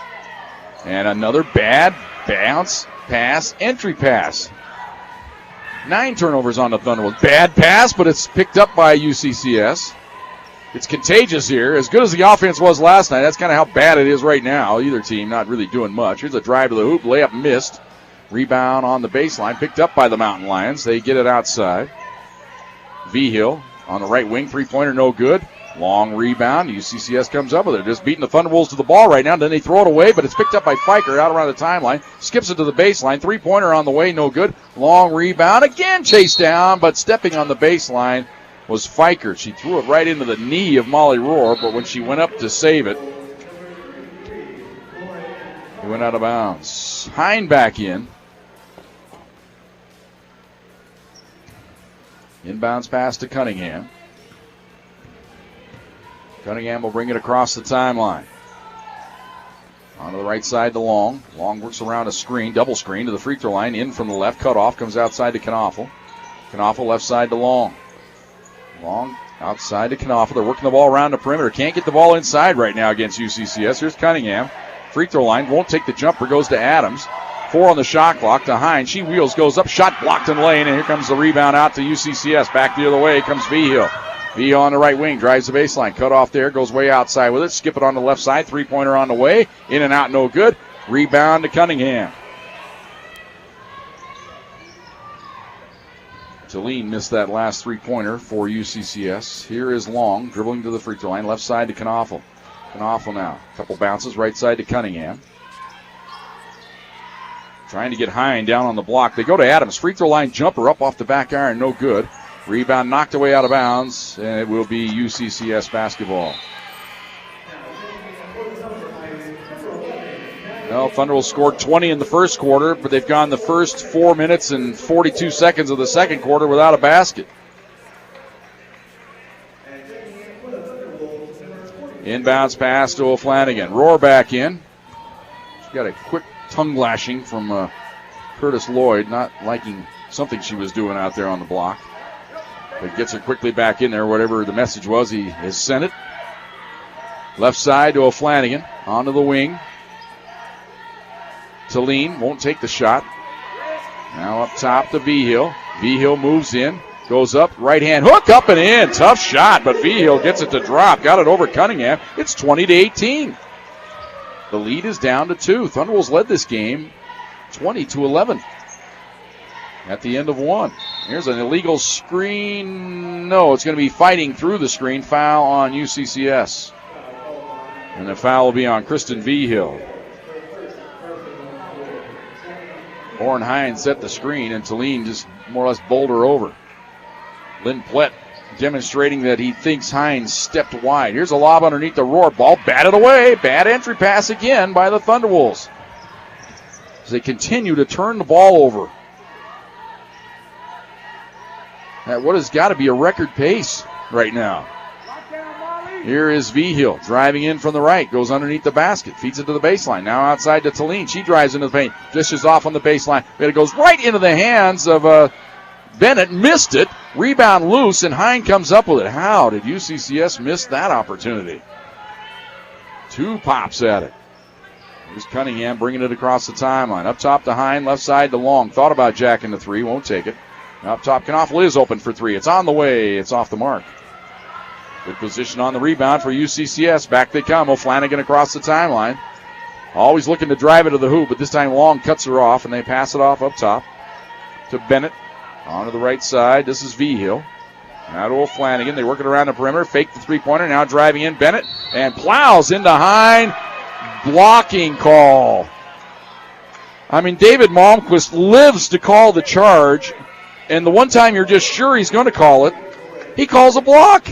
And another bad bounce pass, entry pass. 9 turnovers on the Thunderbolts. Bad pass, but it's picked up by UCCS. It's contagious here. As good as the offense was last night, that's kind of how bad it is right now. Either team not really doing much. Here's a drive to the hoop. Layup missed. Rebound on the baseline. Picked up by the Mountain Lions. They get it outside. Vigil on the right wing. Three-pointer no good. Long rebound. UCCS comes up with it. Just beating the Thunderwolves to the ball right now. Then they throw it away, but it's picked up by Fiker out around the timeline. Skips it to the baseline. Three-pointer on the way. No good. Long rebound. Again chased down, but stepping on the baseline was Fiker. She threw it right into the knee of Molly Roar, but when she went up to save it, it went out of bounds. Hine back in. Inbounds pass to Cunningham. Cunningham will bring it across the timeline. Onto the right side to Long. Long works around a screen, double screen to the free throw line. In from the left, cut off, comes outside to Knaufel. Knaufel left side to Long. Long outside to Knaufel. They're working the ball around the perimeter. Can't get the ball inside right now against UCCS. Here's Cunningham. Free throw line, won't take the jumper, goes to Adams. 4 on the shot clock to Hine. She wheels, goes up, shot blocked in lane, and here comes the rebound out to UCCS. Back the other way comes Vigil. Vigil on the right wing, drives the baseline, cut off there, goes way outside with it, skip it on the left side, three-pointer on the way, in and out, no good. Rebound to Cunningham. Talene missed that last three-pointer for UCCS. Here is Long, dribbling to the free throw line, left side to Knaufel. Knaufel now, couple bounces, right side to Cunningham. Trying to get Hine down on the block. They go to Adams. Free throw line jumper up off the back iron. No good. Rebound knocked away out of bounds. And it will be UCCS basketball. Well, Thunderwolves scored 20 in the first quarter, but they've gone the first 4 minutes and 42 seconds of the second quarter without a basket. Inbounds pass to O'Flanagan. Roar back in. She's got a quick tongue lashing from Curtis Lloyd, not liking something she was doing out there on the block. But gets her quickly back in there. Whatever the message was, he has sent it. Left side to O'Flanagan. Onto the wing. Talene won't take the shot. Now up top to Vigil. Vigil moves in. Goes up. Right hand hook up and in. Tough shot, but Vigil gets it to drop. Got it over Cunningham. It's 20-18. The lead is down to 2. Thunderwolves led this game 20-11 at the end of 1. Here's an illegal screen. No, it's going to be fighting through the screen. Foul on UCCS. And the foul will be on Kristen Vigil. Orrin Hine set the screen, and Talene just more or less bowled her over. Lynn Plett demonstrating that he thinks Hines stepped wide. Here's a lob underneath the Roar. Ball batted away. Bad entry pass again by the Thunderwolves as they continue to turn the ball over at what has got to be a record pace right now. Here is Vigil driving in from the right. Goes underneath the basket. Feeds it to the baseline. Now outside to Talene. She drives into the paint. Dishes off on the baseline. But it goes right into the hands of Bennett. Missed it. Rebound loose, and Hine comes up with it. How did UCCS miss that opportunity? 2 pops at it. Here's Cunningham bringing it across the timeline. Up top to Hine, left side to Long. Thought about jacking the 3, won't take it. Up top, Knaufel is open for 3. It's on the way. It's off the mark. Good position on the rebound for UCCS. Back they come. O'Flanagan across the timeline. Always looking to drive it to the hoop, but this time Long cuts her off, and they pass it off up top to Bennett. On to the right side. This is Vigil. Now to O'Flanagan. They work it around the perimeter. Fake the three-pointer. Now driving in Bennett. And plows into Hine. Blocking call. I mean, David Malmquist lives to call the charge, and the one time you're just sure he's going to call it, he calls a block.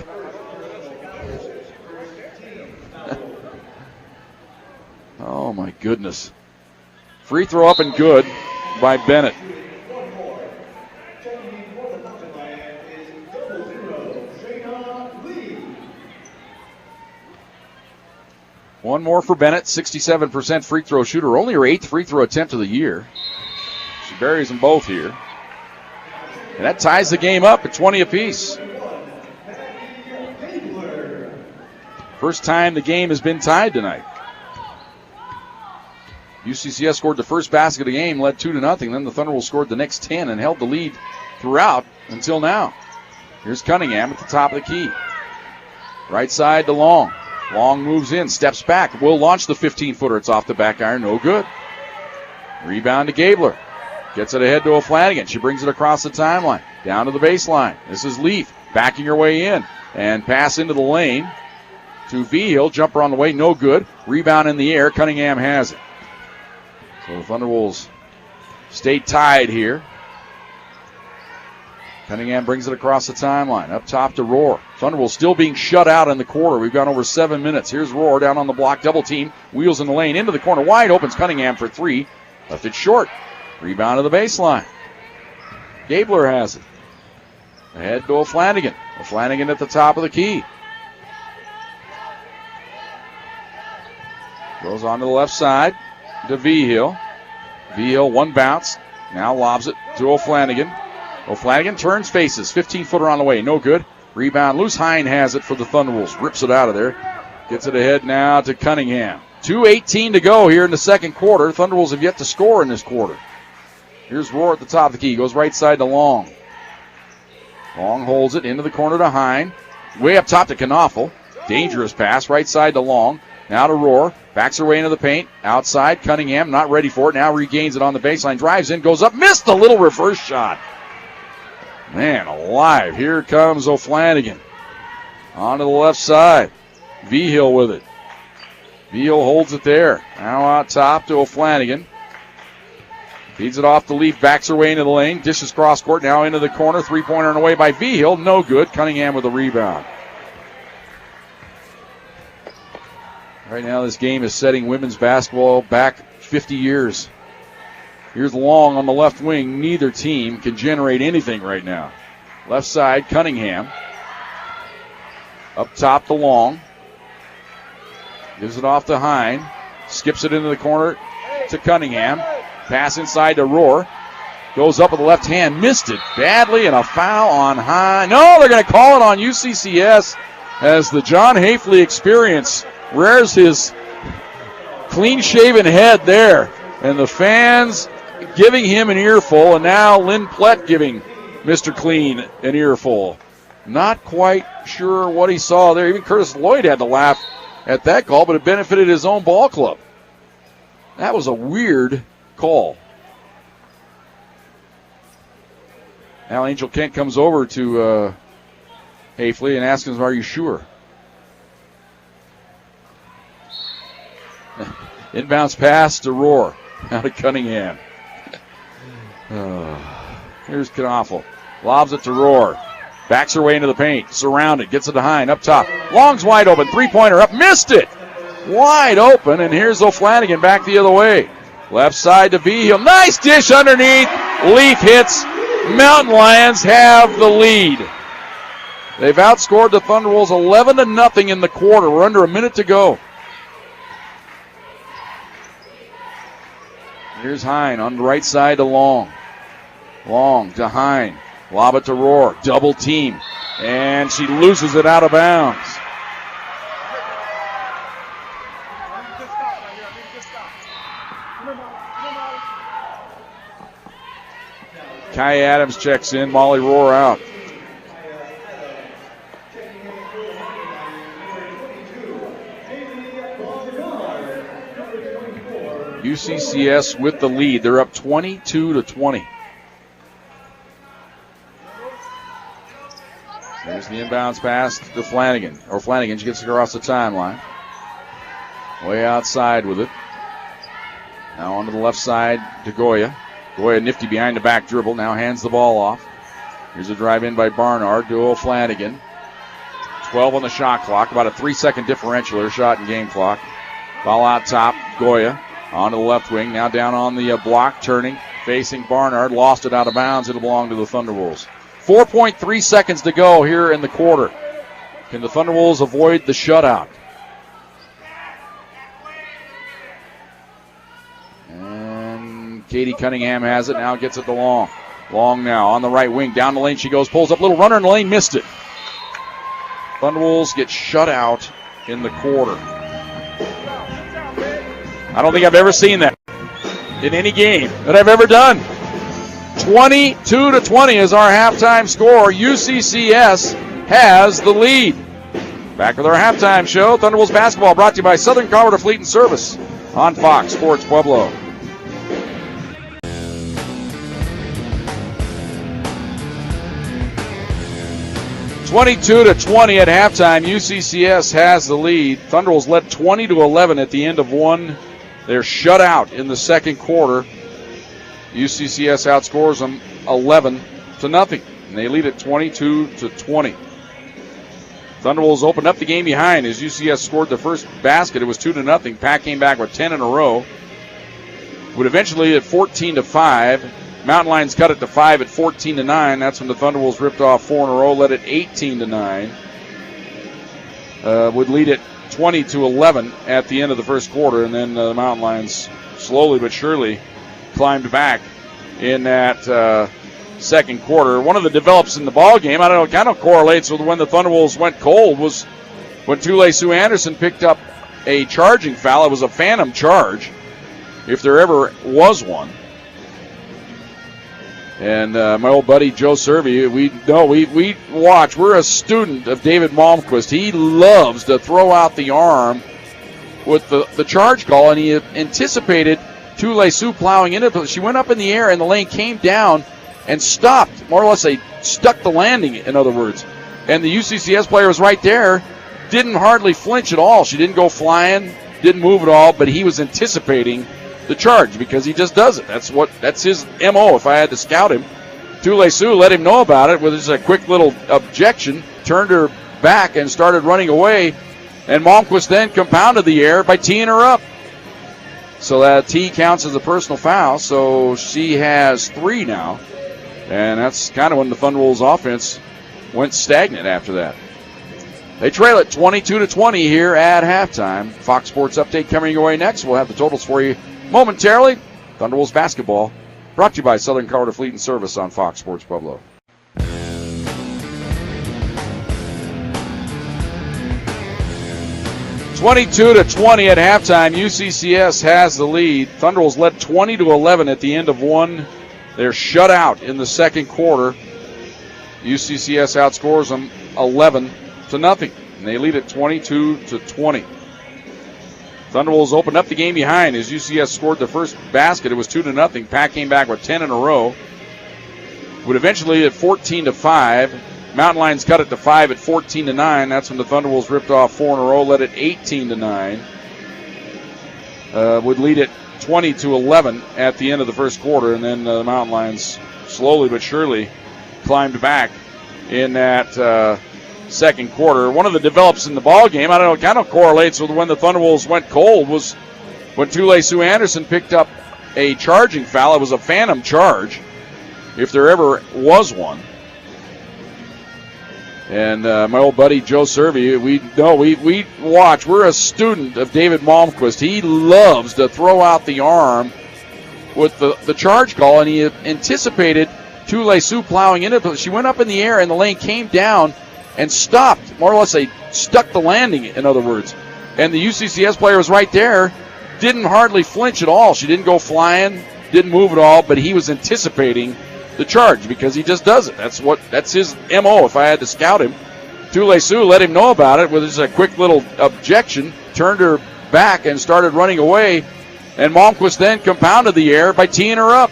Oh, my goodness. Free throw up and good by Bennett. One more for Bennett, 67% free throw shooter. Only her 8th free throw attempt of the year. She buries them both here. And that ties the game up at 20 apiece. First time the game has been tied tonight. UCCS scored the first basket of the game, led 2-0. Then the Thunderwolves scored the next 10 and held the lead throughout until now. Here's Cunningham at the top of the key. Right side to Long. Long moves in, steps back, will launch the 15-footer. It's off the back iron, no good. Rebound to Gabler. Gets it ahead to O'Flanagan. She brings it across the timeline, down to the baseline. This is Leaf backing her way in. And pass into the lane to Vigil. Jumper on the way, no good. Rebound in the air, Cunningham has it. So the Thunderwolves stay tied here. Cunningham brings it across the timeline. Up top to Rohr. Thunderwolves still being shut out in the quarter. We've gone over 7 minutes. Here's Rohr down on the block. Double team. Wheels in the lane. Into the corner. Wide opens Cunningham for 3. Left it short. Rebound to the baseline. Gabler has it. Ahead to O'Flanagan. O'Flanagan at the top of the key. Goes on to the left side to Vigil. Vigil, one bounce. Now lobs it to O'Flanagan. O'Flanagan turns, faces. 15-footer on the way. No good. Rebound loose. Hine has it for the Thunderwolves. Rips it out of there. Gets it ahead now to Cunningham. 2:18 to go here in the second quarter. Thunderwolves have yet to score in this quarter. Here's Rohr at the top of the key. Goes right side to Long. Long holds it into the corner to Hine. Way up top to Knaufel. Dangerous pass. Right side to Long. Now to Rohr. Backs her way into the paint. Outside. Cunningham not ready for it. Now regains it on the baseline. Drives in. Goes up. Missed the little reverse shot. Man alive. Here comes O'Flanagan. On to the left side. Vigil with it. Vigil holds it there. Now out top to O'Flanagan. Feeds it off the Leaf. Backs her way into the lane. Dishes cross court. Now into the corner. Three-pointer on the way by Vigil. No good. Cunningham with a rebound. Right now this game is setting women's basketball back 50 years. Here's Long on the left wing. Neither team can generate anything right now. Left side, Cunningham. Up top to Long. Gives it off to Hine. Skips it into the corner to Cunningham. Pass inside to Rohr. Goes up with the left hand. Missed it badly, and a foul on Hine. No, they're going to call it on UCCS as the John Hafley experience rears his clean-shaven head there. And the fans giving him an earful, and now Lynn Plett giving Mr. Clean an earful. Not quite sure what he saw there. Even Curtis Lloyd had to laugh at that call, but it benefited his own ball club. That was a weird call. Now Angel Kent comes over to Hafley and asks him, are you sure? Inbounds pass to Rohr. Now to Cunningham. Here's Knaufel. Lobs it to Rohr. Backs her way into the paint. Surrounded. Gets it to Hine. Up top. Long's wide open. Three-pointer up. Missed it. Wide open. And here's O'Flanagan back the other way. Left side to Vigil. Nice dish underneath. Leaf hits. Mountain Lions have the lead. They've outscored the Thunderwolves 11-0 in the quarter. We're under a minute to go. Here's Hine on the right side to Long. Long to Hine. Lob it to Rohr. Double team. And she loses it out of bounds. Kai Adams checks in. Molly Rohr out. UCCS with the lead. They're up 22-20. There's the inbounds pass to Flanagan. Or Flanagan, she gets it across the timeline. Way outside with it. Now onto the left side to Goya. Goya nifty behind the back dribble. Now hands the ball off. Here's a drive in by Barnard to O'Flanagan. 12 on the shot clock. About a 3-second differential. Their shot and game clock. Ball out top. Goya onto the left wing. Now down on the block. Turning. Facing Barnard. Lost it out of bounds. It'll belong to the Thunderwolves. 4.3 seconds to go here in the quarter. Can the Thunderwolves avoid the shutout? And Katie Cunningham has it. Now gets it to Long. Long now on the right wing. Down the lane she goes. Pulls up. Little runner in the lane. Missed it. Thunderwolves get shut out in the quarter. I don't think I've ever seen that in any game that I've ever done. 22-20 is our halftime score. UCCS has the lead. Back with our halftime show. Thunderwolves basketball brought to you by Southern Colorado Fleet and Service on Fox Sports Pueblo. (22-20) at halftime. UCCS has the lead. Thunderwolves led 20-11 at the end of one. They're shut out in the second quarter. UCCS outscores them 11-0, and they lead at 22-20. Thunderwolves opened up the game behind as UCS scored the first basket. It was 2-0. Pack came back with 10 in a row. Would eventually lead at 14-5. Mountain Lions cut it to 5 at 14-9. That's when the Thunderwolves ripped off 4 in a row, led at 18-9. Would lead at 20-11 at the end of the first quarter, and then the Mountain Lions slowly but surely climbed back in that second quarter. One of the develops in the ball game, I don't know, it kind of correlates with when the Thunderwolves went cold, was when Tule Sue Anderson picked up a charging foul. It was a phantom charge, if there ever was one. And my old buddy Joe Servy, we watch. We're a student of David Malmquist. He loves to throw out the arm with the charge call, and he anticipated Tule Sue plowing into it. She went up in the air, and the lane came down and stopped. More or less, they stuck the landing, in other words. And the UCCS player was right there, didn't hardly flinch at all. She didn't go flying, didn't move at all, but he was anticipating the charge because he just does it. That's his MO. If I had to scout him, Tule Sue let him know about it with just a quick little objection, turned her back and started running away, and Malmquist then compounded the error by teeing her up. So that tee counts as a personal foul, so she has 3 now, and that's kind of when the Thunderwolves offense went stagnant after that. They trail it 22-20 here at halftime. Fox Sports Update coming your way next. We'll have the totals for you momentarily. Thunderwolves basketball brought to you by Southern Colorado Fleet and Service on Fox Sports Pueblo. (22-20) at halftime. UCCS has the lead. Thunderwolves led 20-11 at the end of one. They're shut out in the second quarter. UCCS outscores them 11-0, and they lead at 22-20. Thunderwolves opened up the game behind as UCS scored the first basket. It was 2-0. Pack came back with 10 in a row. Would eventually lead at 14-5. Mountain Lions cut it to 5 at 14-9. That's when the Thunderwolves ripped off 4 in a row, led at 18-9. Would lead at 20-11 at the end of the first quarter, and then the Mountain Lions slowly but surely climbed back in that second quarter. One of the develops in the ball game, I don't know, it kind of correlates with when the Thunderwolves went cold, was when Tule Sue Anderson picked up a charging foul. It was a phantom charge, if there ever was one. And my old buddy Joe Servy, we watch. We're a student of David Malmquist. He loves to throw out the arm with the charge call, and he anticipated Tule Sue plowing into it. She went up in the air, and the lane came down and stopped. More or less, they stuck the landing, in other words. And the UCCS player was right there, didn't hardly flinch at all. She didn't go flying, didn't move at all, but he was anticipating the charge because he just does it. That's his MO. If I had to scout him, Tule Sue let him know about it with just a quick little objection, turned her back and started running away, and Malmquist then compounded the error by teeing her up.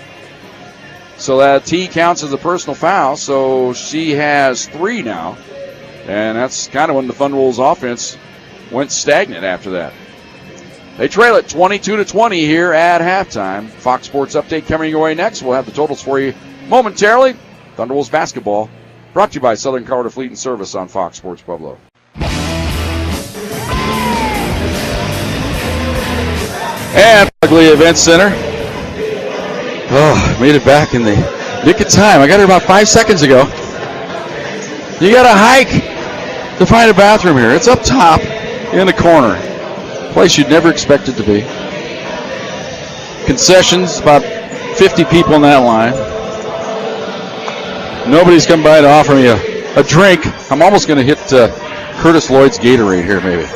So that tee counts as a personal foul, so she has 3 now. And that's kind of when the Thunderwolves offense went stagnant after that. They trail it 22-20 here at halftime. Fox Sports Update coming your way next. We'll have the totals for you momentarily. Thunderwolves basketball brought to you by Southern Colorado Fleet and Service on Fox Sports Pueblo. And Gallogly Events Center. Oh, made it back in the nick of time. I got here about 5 seconds ago. You got to hike to find a bathroom here. It's up top in the corner. Place you'd never expect it to be. Concessions, about 50 people in that line. Nobody's come by to offer me a drink. I'm almost going to hit Curtis Lloyd's Gatorade here, maybe.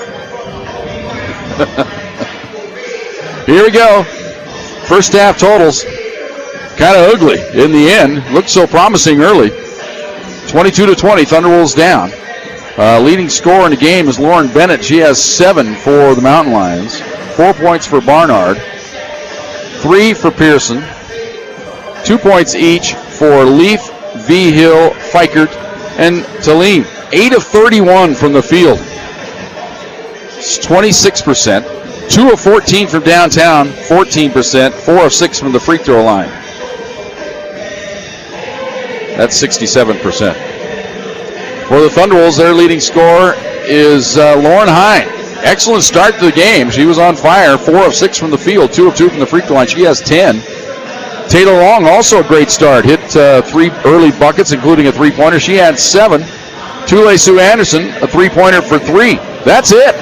Here we go. First half totals. Kind of ugly in the end. Looked so promising early. 22-20, Thunderwolves down. Leading scorer in the game is Lauren Bennett. She has 7 for the Mountain Lions. 4 points for Barnard. 3 for Pearson. 2 points each for Leaf, V. Hill, Fikert, and Talim. 8 of 31 from the field. It's 26%. 2 of 14 from downtown, 14%. 4 of 6 from the free throw line. That's 67%. For the Thunderwolves, their leading scorer is Lauren Hine. Excellent start to the game. She was on fire. 4 of 6 from the field, 2 of 2 from the free throw line. She has 10. Taylor Long, also a great start. Hit 3 early buckets, including a three-pointer. She had 7. Tule Sue Anderson, a three-pointer for 3. That's it.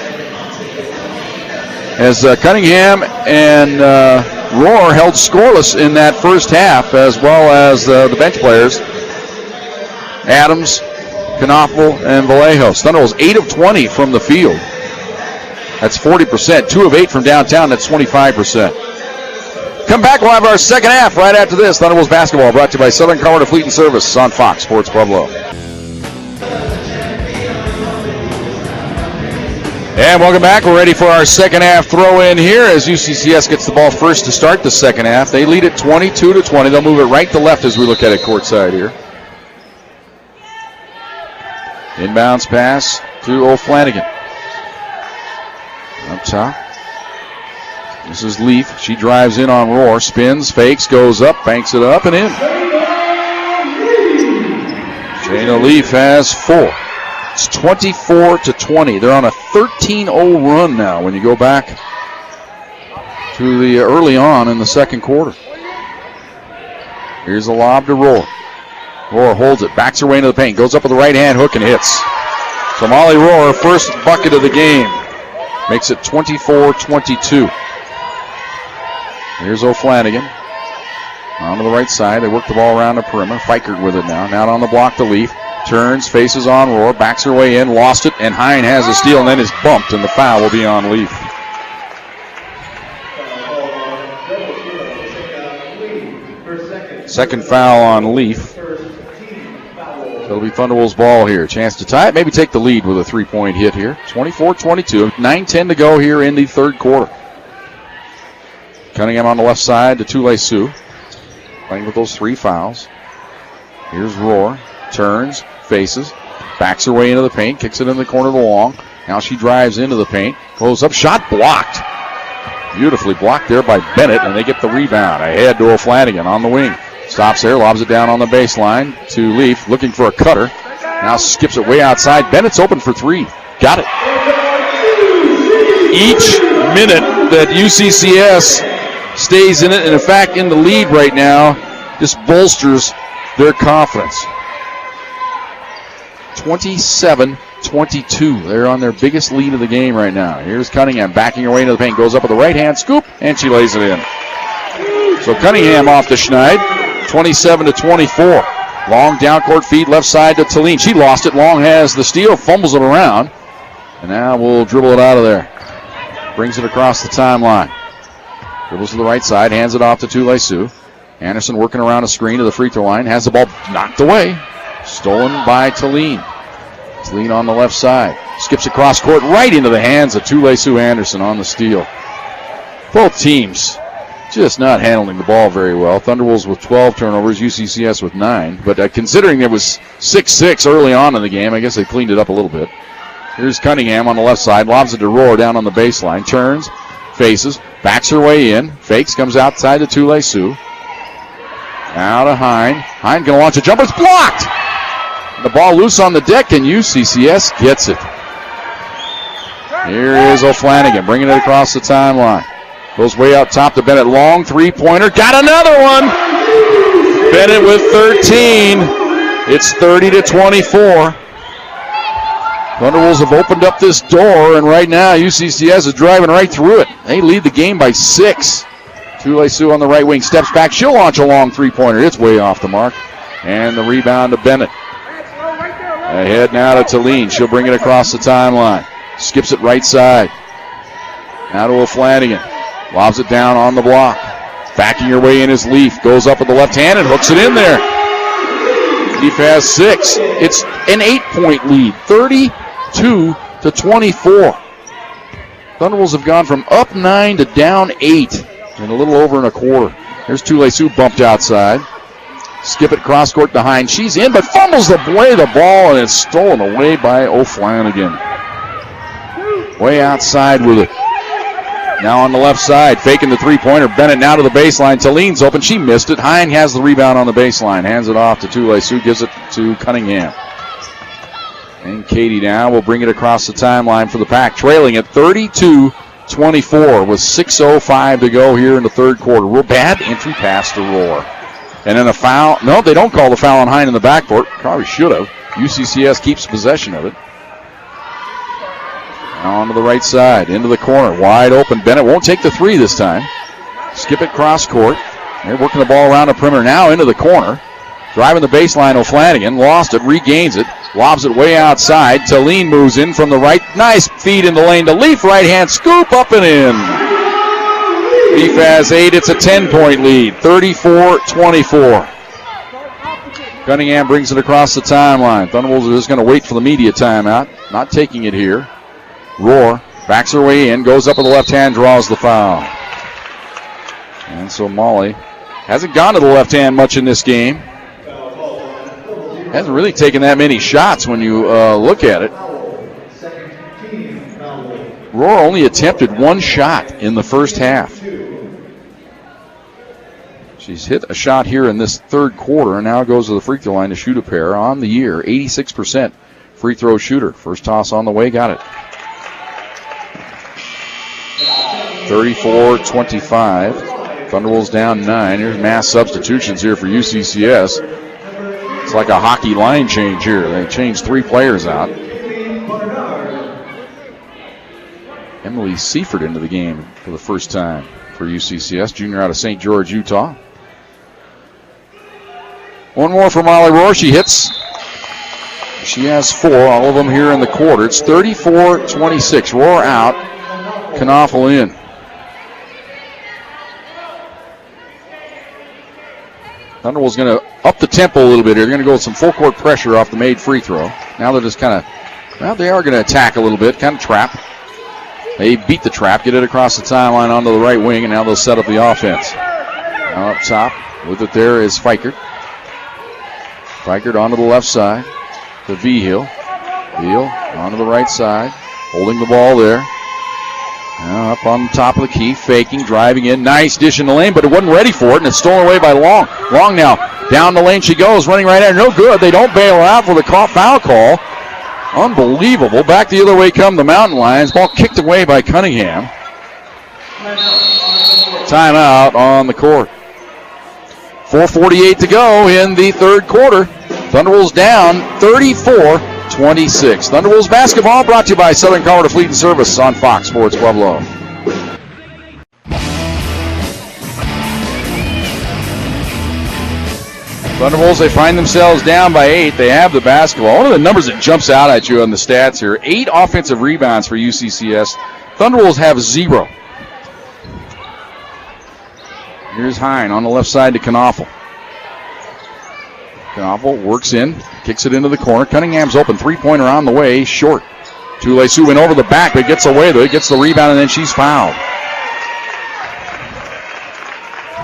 As Cunningham and Rohr held scoreless in that first half, as well as the bench players. Adams, Knopfel, and Vallejos. Thunderwolves 8 of 20 from the field. That's 40%. 2 of 8 from downtown. That's 25%. Come back. We'll have our second half right after this. Thunderwolves basketball brought to you by Southern Colorado Fleet and Service on Fox Sports Pueblo. And welcome back. We're ready for our second half throw-in here as UCCS gets the ball first to start the second half. They lead it 22-20. They'll move it right to left as we look at it courtside here. Inbounds pass to O'Flanagan. Up top. This is Leaf. She drives in on Rohr. Spins, fakes, goes up, banks it up, and in. Jana Leaf has 4. It's 24-20. They're on a 13-0 run now when you go back to the early on in the second quarter. Here's a lob to Rohr. Rohr holds it, backs her way into the paint, goes up with the right hand hook and hits. So Molly Rohr, first bucket of the game, makes it 24-22. Here's O'Flanagan. On to the right side, they work the ball around the perimeter. Fikert with it now. Now on the block to Leaf. Turns, faces on Rohr, backs her way in, lost it, and Hine has a steal and then is bumped, and the foul will be on Leaf. Second foul on Leaf. It'll be Thunderwolves ball here. Chance to tie it, maybe take the lead with a three-point hit here. 24-22, 9:10 to go here in the third quarter. Cunningham on the left side to Tule Sue. Playing with those 3 fouls. Here's Rohr. Turns, faces, backs her way into the paint, kicks it in the corner of the Long. Now she drives into the paint, goes up, shot blocked. Beautifully blocked there by Bennett, and they get the rebound. Ahead to O'Flanagan on the wing. Stops there, lobs it down on the baseline to Leaf, looking for a cutter. Now skips it way outside. Bennett's open for 3. Got it. Each minute that UCCS stays in it, and in fact in the lead right now, just bolsters their confidence. 27-22. They're on their biggest lead of the game right now. Here's Cunningham backing her way into the paint. Goes up with the right hand scoop, and she lays it in. So Cunningham off to Schneid. 27-24. Long down court feed left side to Taline. She lost it. Long has the steal, fumbles it around. And now we'll dribble it out of there. Brings it across the timeline. Dribbles to the right side, hands it off to Tule Sue. Anderson working around a screen to the free throw line. Has the ball knocked away. Stolen by Taline. Taline on the left side. Skips across court right into the hands of Tule Sue Anderson on the steal. Both teams just not handling the ball very well. Thunderwolves with 12 turnovers, UCCS with 9. But considering it was 6-6 early on in the game, I guess they cleaned it up a little bit. Here's Cunningham on the left side. Lobs it to Rohr down on the baseline. Turns, faces, backs her way in, fakes, comes outside to Csu-Pueblo. Now to Hine. Hine going to launch a jumper. It's blocked. The ball loose on the deck, and UCCS gets it. Here is O'Flanagan bringing it across the timeline. Goes way out top to Bennett. Long three-pointer. Got another one. Bennett with 13. It's 30-24. Thunderwolves have opened up this door, and right now UCCS is driving right through it. They lead the game by 6. Csu-Pueblo on the right wing steps back. She'll launch a long three-pointer. It's way off the mark. And the rebound to Bennett. Ahead now to Talene. She'll bring it across the timeline. Skips it right side. Now to O'Flanagan. Lobs it down on the block. Backing her way in is Leaf. Goes up with the left hand and hooks it in there. Leaf has 6. It's an 8-point lead. 32-24. Thunderwolves have gone from up 9 to down 8 in a little over in a quarter. There's Csu bumped outside. Skip it cross court behind. She's in, but fumbles away the ball, and it's stolen away by O'Flanagan. Way outside with it. Now on the left side, faking the three-pointer. Bennett now to the baseline. Talene's open. She missed it. Hine has the rebound on the baseline. Hands it off to Csu-Pueblo. Gives it to Cunningham. And Katie now will bring it across the timeline for the Pack. Trailing at 32-24 with 6:05 to go here in the third quarter. Real bad entry pass to Roar. And then a foul. No, they don't call the foul on Hine in the backcourt. Probably should have. UCCS keeps possession of it. Now on to the right side, into the corner, wide open. Bennett won't take the three this time. Skip it cross court. They're working the ball around the perimeter. Now into the corner. Driving the baseline, O'Flanagan. Lost it, regains it. Lobs it way outside. Talene moves in from the right. Nice feed in the lane to Leaf. Right hand scoop up and in. Leaf has 8. It's a 10-point lead. 34-24. Cunningham brings it across the timeline. Thunderwolves are just going to wait for the media timeout. Not taking it here. Roar backs her way in, goes up with the left hand, draws the foul. And so Molly hasn't gone to the left hand much in this game. Hasn't really taken that many shots when you look at it. Roar only attempted one shot in the first half. She's hit a shot here in this third quarter and now goes to the free throw line to shoot a pair on the year. 86% free throw shooter. First toss on the way, got it. 34-25. Thunderwolves down 9. Here's mass substitutions here for UCCS. It's like a hockey line change here. They changed 3 players out. Emily Seifert into the game for the first time for UCCS. Junior out of St. George, Utah. One more for Molly Roar. She hits. She has 4, all of them here in the quarter. It's 34-26. Roar out. Knoffel in. Thunderwolves going to up the tempo a little bit here. They're going to go with some full court pressure off the made free throw. Now they're just kind of, well, they are going to attack a little bit, kind of trap. They beat the trap, get it across the timeline onto the right wing, and now they'll set up the offense. Now up top with it there is Fikert. Fikert onto the left side to Vigil. Vigil onto the right side, holding the ball there. Now up on the top of the key, faking, driving in. Nice dish in the lane, but it wasn't ready for it, and it's stolen away by Long. Long now, down the lane she goes, running right at her. No good. They don't bail out for the foul call. Unbelievable. Back the other way come the Mountain Lions. Ball kicked away by Cunningham. Timeout on the court. 4:48 to go in the third quarter. Thunderwolves down 34-26. Thunderwolves basketball brought to you by Southern Colorado Fleet and Service on Fox Sports Pueblo. Thunderwolves, they find themselves down by 8. They have the basketball. One of the numbers that jumps out at you on the stats here, 8 offensive rebounds for UCCS. Thunderwolves have 0. Here's Hine on the left side to Knoffel. Knoffel works in, kicks it into the corner. Cunningham's open, three-pointer on the way, short. Csu-Pueblo went over the back, but gets away, though. He gets the rebound, and then she's fouled.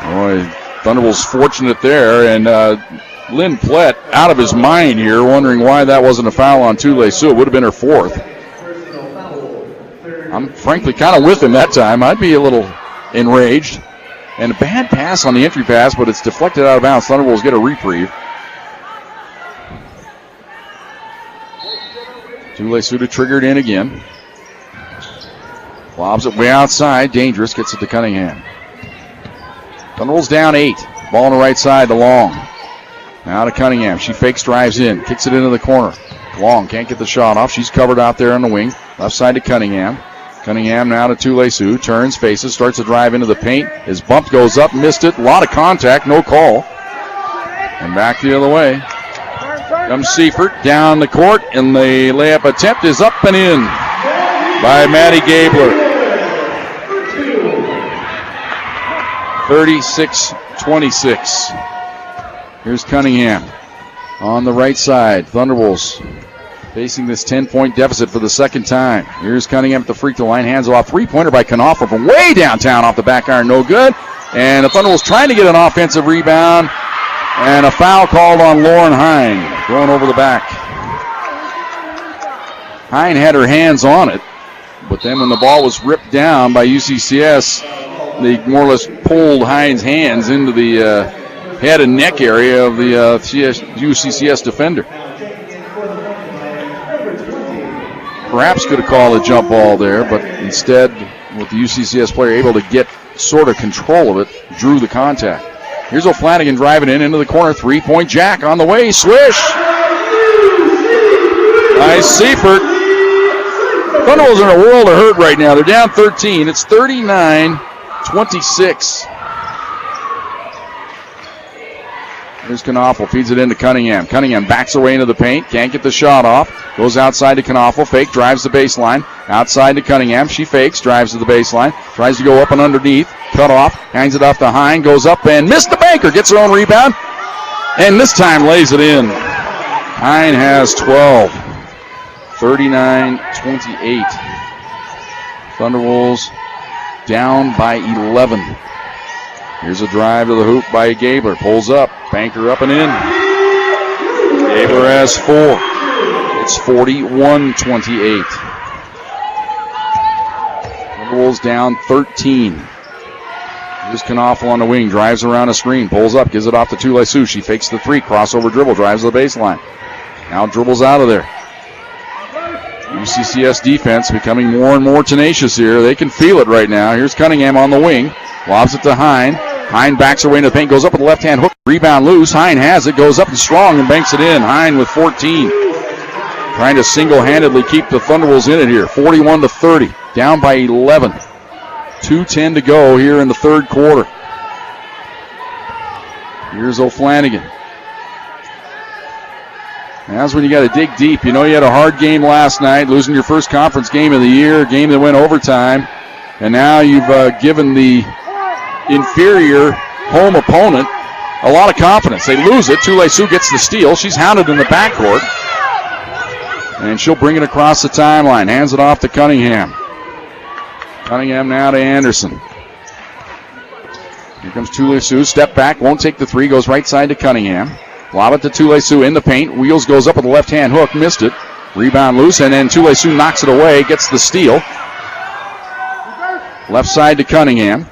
Boy, Thunderwolves fortunate there, and Lynn Plett out of his mind here, wondering why that wasn't a foul on Csu-Pueblo. It would have been her 4th. I'm frankly kind of with him that time. I'd be a little enraged. And a bad pass on the entry pass, but it's deflected out of bounds. Thunderbolts get a reprieve. Tule-Suda triggered in again. Lobs it way outside. Dangerous. Gets it to Cunningham. Thunderbolts down 8. Ball on the right side to Long. Now to Cunningham. She fakes, drives in. Kicks it into the corner. Long can't get the shot off. She's covered out there on the wing. Left side to Cunningham. Cunningham now to Tule-Su. Turns, faces, starts to drive into the paint. His bump goes up, missed it. A lot of contact, no call. And back the other way. Comes Seifert down the court, and the layup attempt is up and in by Maddie Gabler. 36-26. Here's Cunningham on the right side. Thunderbolts facing this 10-point deficit for the second time. Here's Cunningham at the free throw line. Hands it off. Three-pointer by Knopfler from way downtown off the back iron. No good. And the Thunderbolts trying to get an offensive rebound. And a foul called on Lauren Hine. Going over the back. Hine had her hands on it. But then when the ball was ripped down by UCCS, they more or less pulled Hine's hands into the head and neck area of the UCCS defender. Perhaps could have called a jump ball there, but instead, with the UCCS player able to get sort of control of it, drew the contact. Here's O'Flanagan driving in into the corner. 3-point jack on the way. Swish! Nice Seifert. Thunderbolts are in a world of hurt right now. They're down 13. It's 39-26. Here's Knopfler, feeds it into Cunningham. Cunningham backs away into the paint, can't get the shot off. Goes outside to Knopfler, fake, drives the baseline. Outside to Cunningham, she fakes, drives to the baseline. Tries to go up and underneath, cut off, hangs it off to Hine, goes up and missed the banker, gets her own rebound. And this time lays it in. Hine has 12. 39-28. Thunderwolves down by 11. Here's a drive to the hoop by Gabler. Pulls up. Banker up and in. Gabler has 4. It's 41-28. Thunderwolves down 13. Here's Knopfler on the wing. Drives around a screen. Pulls up. Gives it off to Tule-Su. She fakes the 3. Crossover dribble. Drives to the baseline. Now dribbles out of there. UCCS defense becoming more and more tenacious here. They can feel it right now. Here's Cunningham on the wing. Lobs it to Hine. Hine backs her way into the paint. Goes up with the left-hand hook. Rebound loose. Hine has it. Goes up and strong and banks it in. Hine with 14. Trying to single-handedly keep the Thunderbolts in it here. 41-30. Down by 11. 2:10 to go here in the third quarter. Here's O'Flanagan. That's when you got to dig deep. You know you had a hard game last night, losing your first conference game of the year, a game that went overtime. And now you've given the inferior home opponent a lot of confidence. They lose it. Tule-Su gets the steal. She's hounded in the backcourt. And she'll bring it across the timeline. Hands it off to Cunningham. Cunningham now to Anderson. Here comes Tule-Su. Step back. Won't take the 3. Goes right side to Cunningham. Lob it to Tule-Su in the paint. Wheels goes up with the left-hand hook. Missed it. Rebound loose. And then Tule-Su knocks it away. Gets the steal. Left side to Cunningham.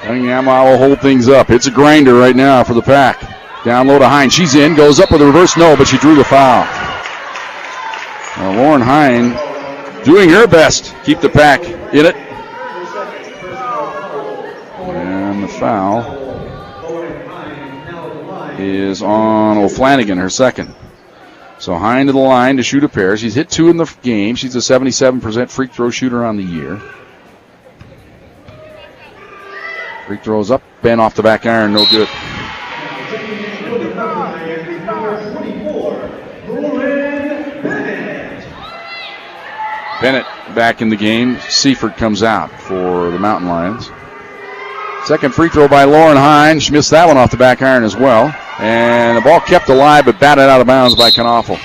Cunningham will hold things up. It's a grinder right now for the Pack. Down low to Hine. She's in. Goes up with a reverse no, but she drew the foul. Lauren Hine doing her best to keep the Pack in it. And the foul is on O'Flanagan, her second. So Hine to the line to shoot a pair. She's hit 2 in the game. She's a 77% free throw shooter on the year. Free throws up, Ben off the back iron, no good. Bennett back in the game. Seifert comes out for the Mountain Lions. Second free throw by Lauren Hine. She missed that one off the back iron as well. And the ball kept alive but batted out of bounds by Knopfler.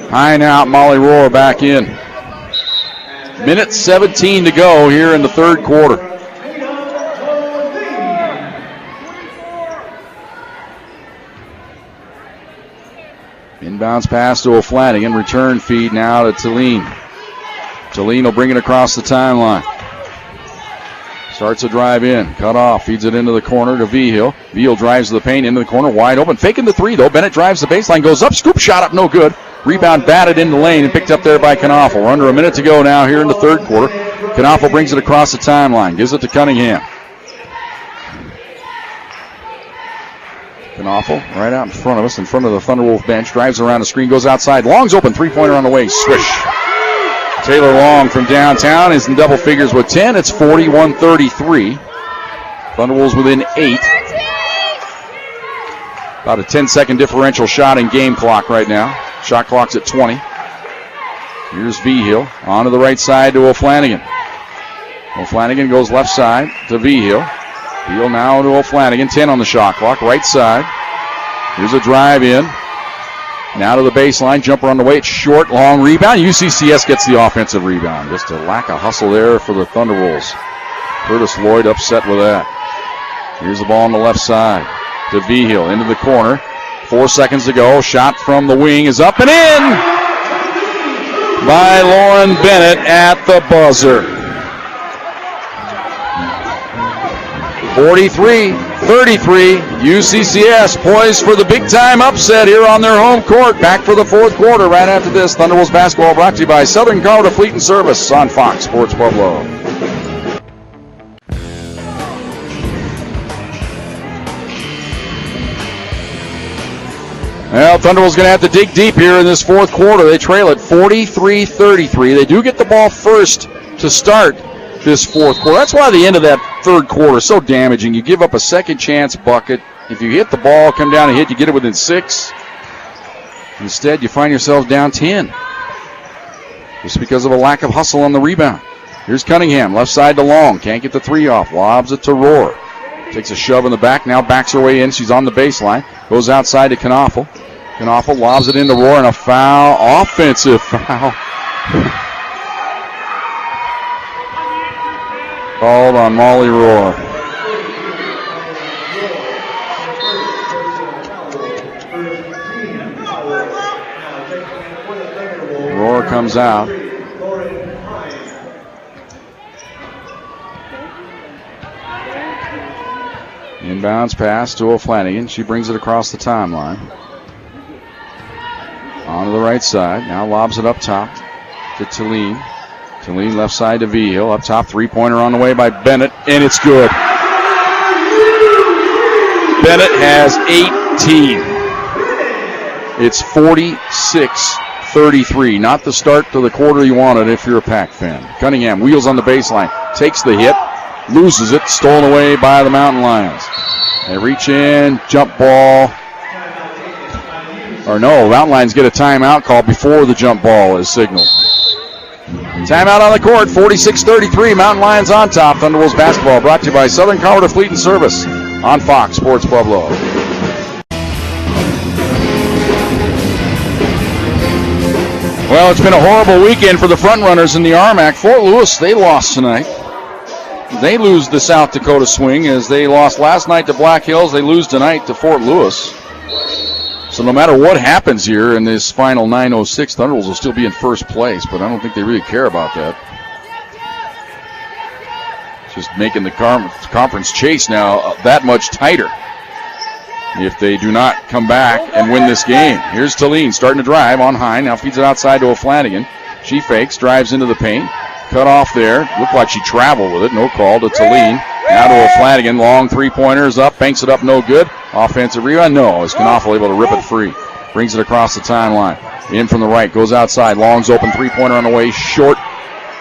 Hine out, Molly Rohr back in. Minute 17 to go here in the third quarter. Inbounds pass to O'Flanagan. Return feed now to Talene. Talene will bring it across the timeline. Starts a drive in. Cut off. Feeds it into the corner to Vigil. Vigil drives to the paint into the corner. Wide open. Faking the three, though. Bennett drives the baseline. Goes up. Scoop shot up. No good. Rebound batted in the lane and picked up there by Knaufel. We're under a minute to go now here in the third quarter. Knaufel brings it across the timeline. Gives it to Cunningham. Knaufel right out in front of us, in front of the Thunderwolf bench. Drives around the screen. Goes outside. Long's open. Three-pointer on the way. Swish. Taylor Long from downtown is in double figures with 10. It's 41-33. Thunderwolves within 8. About a 10-second differential shot in game clock right now. Shot clock's at 20. Here's Vigil. On to the right side to O'Flanagan. O'Flanagan goes left side to Vigil. Vigil now to O'Flanagan. 10 on the shot clock. Right side. Here's a drive in. Now to the baseline. Jumper on the way. It's short. Long rebound. UCCS gets the offensive rebound. Just a lack of hustle there for the Thunderwolves. Curtis Lloyd upset with that. Here's the ball on the left side to Vigil. Into the corner. 4 seconds to go. Shot from the wing is up and in by Lauren Bennett at the buzzer. 43-33. UCCS poised for the big-time upset here on their home court. Back for the fourth quarter right after this. Thunderwolves basketball brought to you by Southern Colorado Fleet and Service on Fox Sports Pueblo. Well, Thunderwolves going to have to dig deep here in this fourth quarter. They trail at 43-33. They do get the ball first to start this fourth quarter. That's why the end of that third quarter is so damaging. You give up a second chance bucket. If you hit the ball, come down and hit, you get it within 6. Instead, you find yourself down 10. Just because of a lack of hustle on the rebound. Here's Cunningham, left side to Long. Can't get the three off. Lobs it to Rohr. Takes a shove in the back. Now backs her way in. She's on the baseline. Goes outside to Knaufel. Knaufel lobs it into Rohr, and a foul. Offensive foul. Called on Molly Rohr. Rohr comes out. Inbounds pass to O'Flanagan. She brings it across the timeline. On to the right side. Now lobs it up top to Talene. Talene left side to Vigil. Up top, three-pointer on the way by Bennett, and it's good. Bennett has 18. It's 46-33. Not the start to the quarter you wanted if you're a Pack fan. Cunningham wheels on the baseline. Takes the hit. Loses it. Stolen away by the Mountain Lions. They reach in. Jump ball. Or no, Mountain Lions get a timeout call before the jump ball is signaled. Timeout on the court, 46-33. Mountain Lions on top. Thunderwolves basketball brought to you by Southern Colorado Fleet and Service on Fox Sports Pueblo. Well, it's been a horrible weekend for the front-runners in the RMAC. Fort Lewis, they lost tonight. They lose the South Dakota swing as they lost last night to Black Hills. They lose tonight to Fort Lewis. So no matter what happens here in this final 9:06, Thunderwolves will still be in first place, but I don't think they really care about that. Just making the conference chase now that much tighter if they do not come back and win this game. Here's Talene starting to drive on high. Now feeds it outside to O'Flanagan. She fakes, drives into the paint. Cut off there. Looked like she traveled with it. No call to Talene. Now to O'Flanagan. Long three-pointers up. Banks it up. No good. Offensive rebound. No. Is Knaufel able to rip it free. Brings it across the timeline. In from the right. Goes outside. Long's open. Three-pointer on the way. Short.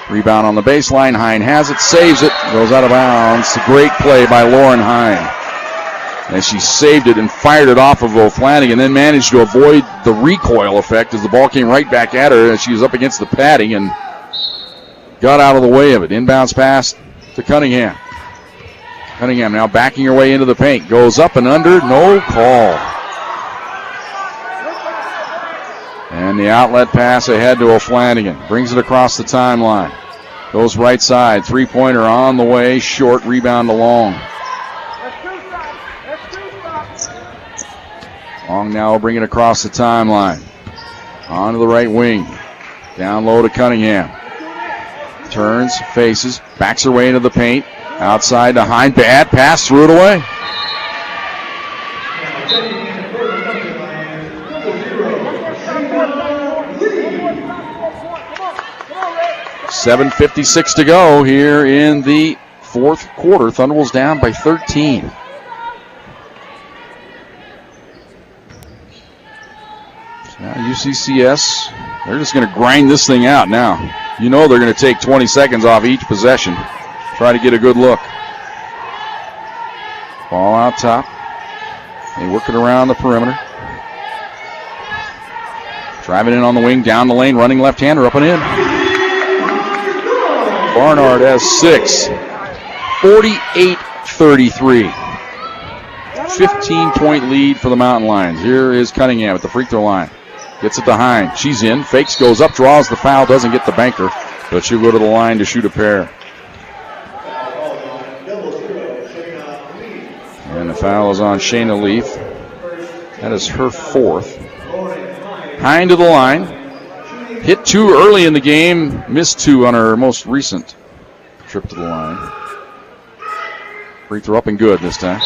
Rebound on the baseline. Hine has it. Saves it. Goes out of bounds. A great play by Lauren Hine. As she saved it and fired it off of O'Flanagan. Then managed to avoid the recoil effect as the ball came right back at her as she was up against the padding and got out of the way of it. Inbounds pass to Cunningham. Cunningham now backing her way into the paint. Goes up and under. No call. And the outlet pass ahead to O'Flanagan. Brings it across the timeline. Goes right side. Three-pointer on the way. Short. Rebound to Long. Long now will bring it across the timeline. Onto the right wing. Down low to Cunningham. Turns, faces, backs her way into the paint. Outside to Hine. Bad pass, threw it away. .7:56 to go here in the fourth quarter. Thunderbolts down by 13. Now UCCS, they're just going to grind this thing out now. You know they're going to take 20 seconds off each possession. Try to get a good look. Ball out top. They work it around the perimeter. Driving in on the wing, down the lane, running left-hander, up and in. Barnard has 6. 48-33. 15-point lead for the Mountain Lions. Here is Cunningham at the free throw line. Gets it to Hine. She's in. Fakes, goes up, draws the foul, doesn't get the banker, but she'll go to the line to shoot a pair. And the foul is on Shayna Leaf. That is her 4th. Hine to the line. Hit 2 early in the game. Missed 2 on her most recent trip to the line. Free throw up and good this time.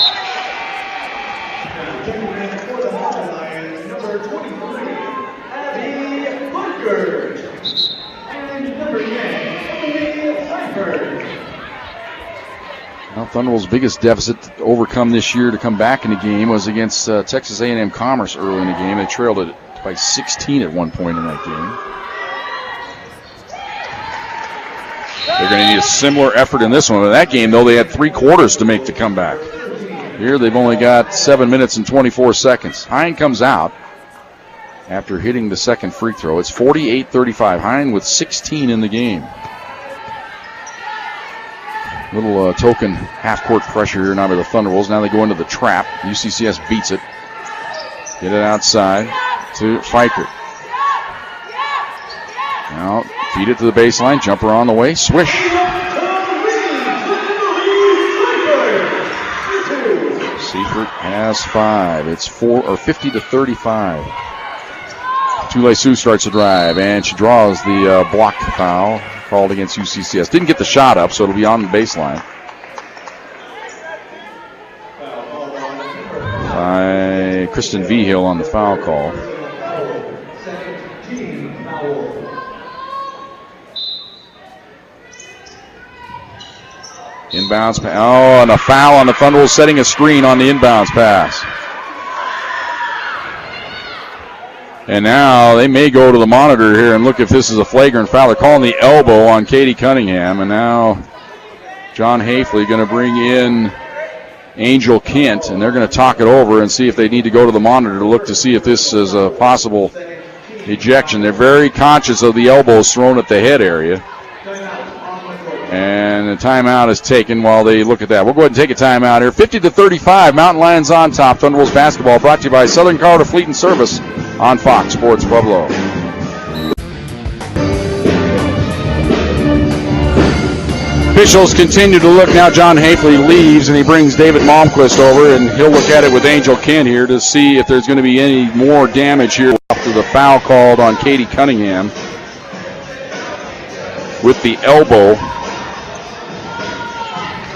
Well, Thunderbolt's biggest deficit to overcome this year to come back in the game was against Texas A&M Commerce early in the game. They trailed it by 16 at one point in that game. They're going to need a similar effort in this one. In that game, though, they had 3 quarters to make the comeback. Here, they've only got 7 minutes and 24 seconds. Hine comes out after hitting the second free throw. It's 48-35. Hine with 16 in the game. Little token half-court pressure here now by the Thunderbolts. Now they go into the trap. UCCS beats it. Get it outside to Pfeiffer. Now feed it to the baseline. Jumper on the way. Swish. Seifert has 5. It's 50-35. Tule Sioux starts to drive, and she draws the block foul called against UCCS. Didn't get the shot up, so it'll be on the baseline. By Kristen Vigil on the foul call. Inbounds. Oh, and a foul on the Thunderbolts, setting a screen on the inbounds pass. And now they may go to the monitor here and look if this is a flagrant foul. They're calling the elbow on Katie Cunningham. And now John Hafley going to bring in Angel Kent. And they're going to talk it over and see if they need to go to the monitor to look to see if this is a possible ejection. They're very conscious of the elbows thrown at the head area. And the timeout is taken while they look at that. We'll go ahead and take a timeout here. 50-35, Mountain Lions on top. Thunderbolts basketball brought to you by Southern Colorado Fleet and Service on Fox Sports Pueblo. Officials continue to look. Now John Hafley leaves, and he brings David Malmquist over, and he'll look at it with Angel Kent here to see if there's going to be any more damage here after the foul called on Katie Cunningham with the elbow.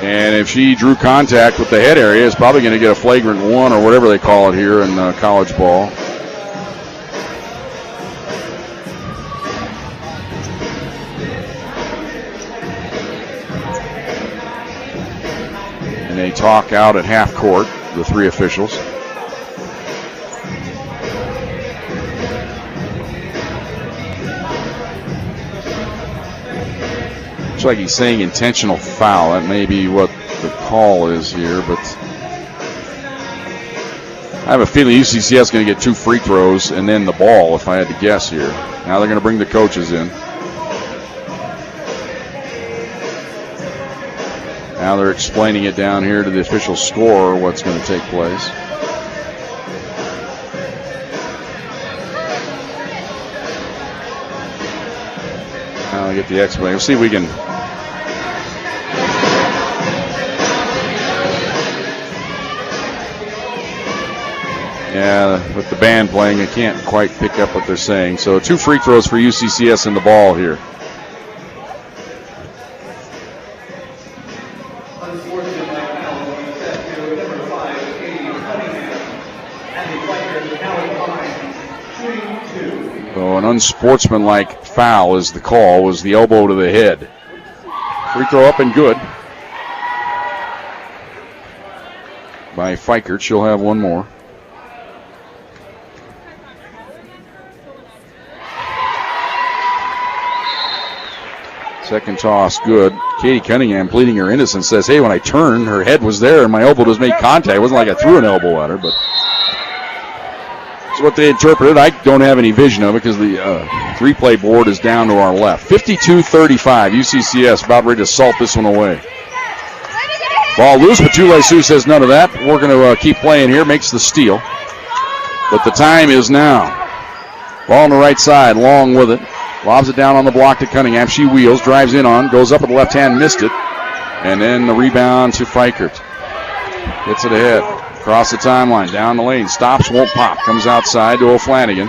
And if she drew contact with the head area, it's probably going to get a flagrant 1 or whatever they call it here in college ball. And they talk out at half court, the 3 officials. Looks like he's saying intentional foul. That may be what the call is here, but I have a feeling UCCS is going to get 2 free throws and then the ball, if I had to guess here. Now they're going to bring the coaches in. Now they're explaining it down here to the official scorer what's going to take place. Now I get the explanation. Let's see if we can. Yeah, With the band playing, I can't quite pick up what they're saying. So 2 free throws for UCCS in the ball here. So an unsportsmanlike foul is the call, was the elbow to the head. Free throw up and good by Fikert. She'll have one more. Second toss, good. Katie Cunningham, pleading her innocence, says, hey, when I turned, her head was there and my elbow just made contact. It wasn't like I threw an elbow at her, but that's what they interpreted. I don't have any vision of it because the replay board is down to our left. 52-35, UCCS about ready to salt this one away. Ball loose, but Csu says none of that. We're going to keep playing here, makes the steal. But the time is now. Ball on the right side, Long with it. Lobs it down on the block to Cunningham. She wheels, drives in on, goes up with the left hand, missed it. And then the rebound to Fikert. Hits it ahead. Across the timeline, down the lane. Stops, won't pop. Comes outside to O'Flanagan.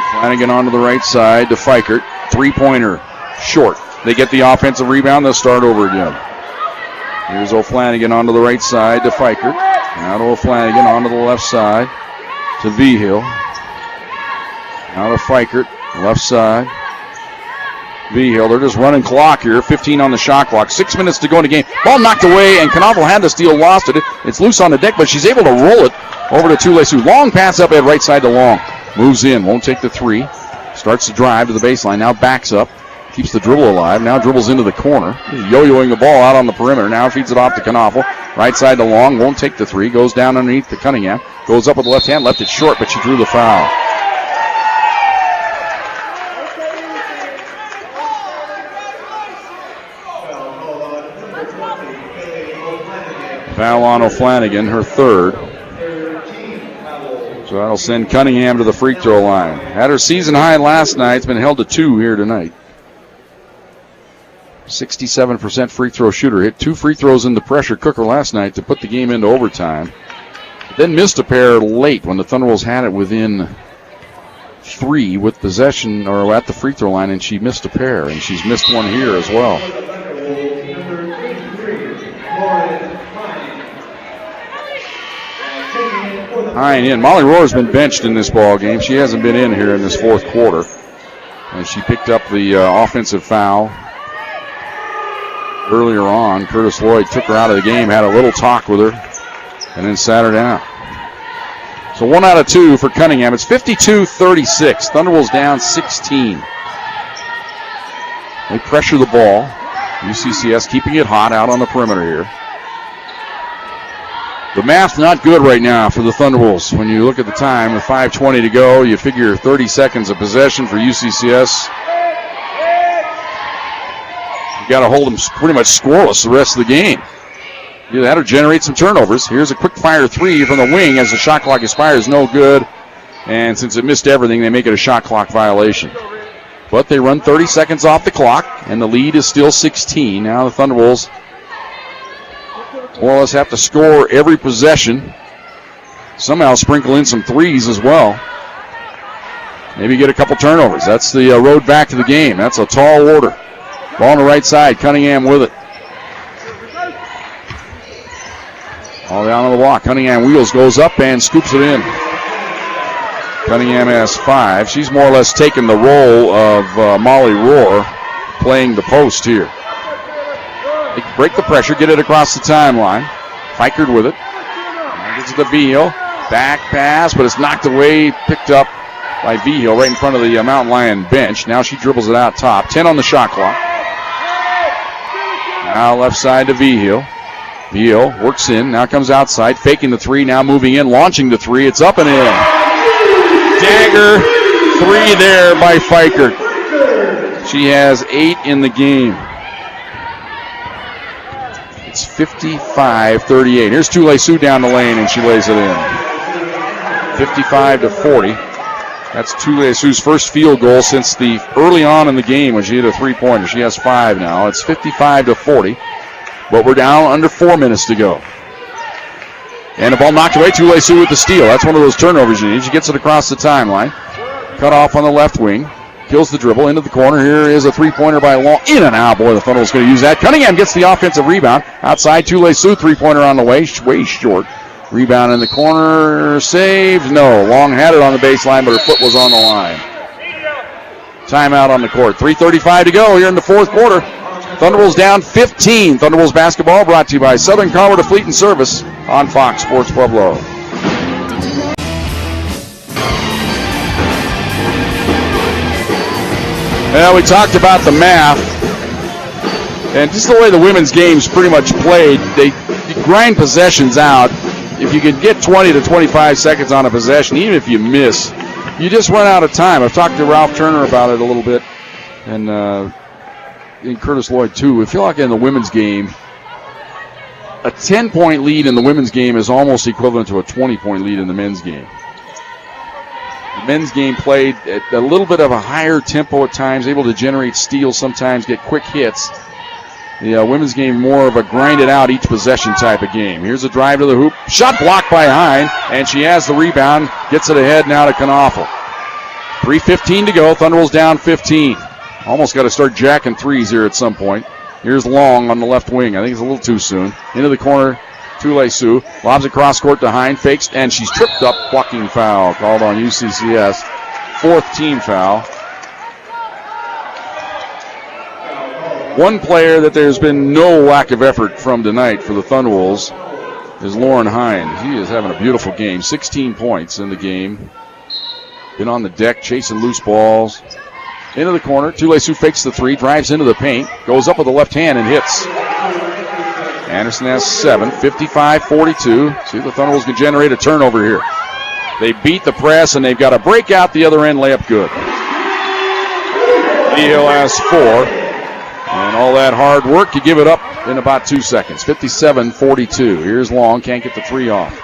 O'Flanagan onto the right side to Fikert. 3-pointer short. They get the offensive rebound. They'll start over again. Here's O'Flanagan onto the right side to Fikert. Now to O'Flanagan onto the left side to Vigil. Now to Fikert, left side. Vigil, they're just running clock here. 15 on the shot clock. 6 minutes to go in the game. Ball knocked away, and Knavel had the steal, lost it. It's loose on the deck, but she's able to roll it over to Csu. Long pass up at right side to Long. Moves in, won't take the 3. Starts to drive to the baseline. Now backs up. Keeps the dribble alive. Now dribbles into the corner. Yo-yoing the ball out on the perimeter. Now feeds it off to Knavel. Right side to Long. Won't take the 3. Goes down underneath to Cunningham. Goes up with the left hand. Left it short, but she drew the foul. Foul on O'Flanagan, her third. So that'll send Cunningham to the free throw line. Had her season high last night. It's been held to 2 here tonight. 67% free throw shooter. Hit 2 free throws in the pressure cooker last night to put the game into overtime. Then missed a pair late when the Thunderwolves had it within 3 with possession or at the free throw line, and she missed a pair, and she's missed one here as well. Hine in. Molly Rohr has been benched in this ball game. She hasn't been in here in this fourth quarter, and she picked up the offensive foul earlier on. Curtis Lloyd took her out of the game, had a little talk with her, and then sat her down. So 1 out of 2 for Cunningham. It's 52-36. Thunderwolves down 16. They pressure the ball. UCCS keeping it hot out on the perimeter here. The math's not good right now for the Thunderwolves. When you look at the time, with 5:20 to go, you figure 30 seconds of possession for UCCS. You got to hold them pretty much scoreless the rest of the game. Either that or generate some turnovers. Here's a quick fire 3 from the wing as the shot clock expires. No good. And since it missed everything, they make it a shot clock violation. But they run 30 seconds off the clock, and the lead is still 16. Now the Thunderwolves more or less have to score every possession. Somehow sprinkle in some threes as well. Maybe get a couple turnovers. That's the road back to the game. That's a tall order. Ball on the right side. Cunningham with it. All down on the block. Cunningham wheels, goes up, and scoops it in. Cunningham has 5. She's more or less taken the role of Molly Rohr playing the post here. They break the pressure, get it across the timeline. Fikert with it. Gets it to Vigil. Back pass, but it's knocked away, picked up by Vigil right in front of the Mountain Lion bench. Now she dribbles it out top. 10 on the shot clock. Now left side to Vigil. Vigil works in, now comes outside, faking the 3, now moving in, launching the 3. It's up and in. Dagger 3 there by Fikert. She has 8 in the game. It's 55-38. Here's Csu down the lane, and she lays it in. 55-40. That's Csu's first field goal since the early on in the game when she hit a 3-pointer. She has 5 now. It's 55-40, but we're down under 4 minutes to go. And the ball knocked away. Csu with the steal. That's one of those turnovers you need. She gets it across the timeline. Cut off on the left wing. Kills the dribble into the corner. Here is a three-pointer by Long. In and out. Boy, the Thunderbolts going to use that. Cunningham gets the offensive rebound. Outside, Csu, three-pointer on the way short. Rebound in the corner. Saved. No. Long had it on the baseline, but her foot was on the line. Timeout on the court. 3:35 to go here in the fourth quarter. Thunderbolts down 15. Thunderbolts basketball brought to you by Southern Colorado Fleet and Service on Fox Sports Pueblo. Well, we talked about the math, and just the way the women's game's pretty much played, they grind possessions out. If you could get 20 to 25 seconds on a possession, even if you miss, you just run out of time. I've talked to Ralph Turner about it a little bit, and Curtis Lloyd too. I feel like in the women's game, a 10-point lead in the women's game is almost equivalent to a 20-point lead in the men's game. The men's game played at a little bit of a higher tempo at times, able to generate steals sometimes, get quick hits. The women's game more of a grind it out each possession type of game. Here's a drive to the hoop. Shot blocked by Hine, and she has the rebound. Gets it ahead now to Knaufel. 3:15 to go. Thunderbolts down 15. Almost got to start jacking threes here at some point. Here's Long on the left wing. I think it's a little too soon. Into the corner, Csu. Lobs it cross court to Hine. Fakes, and she's tripped up. Blocking foul called on UCCS. Fourth team foul. One player that there's been no lack of effort from tonight for the Thunderwolves is Lauren Hine. He is having a beautiful game. 16 points in the game. Been on the deck, chasing loose balls. Into the corner. Csu fakes the three, drives into the paint, goes up with the left hand and hits. Anderson has 7, 55-42. See if the Thunderbolts can generate a turnover here. They beat the press, and they've got a break out the other end, layup good. Hill has 4. And all that hard work, you give it up in about 2 seconds. 57-42. Here's Long, can't get the three off.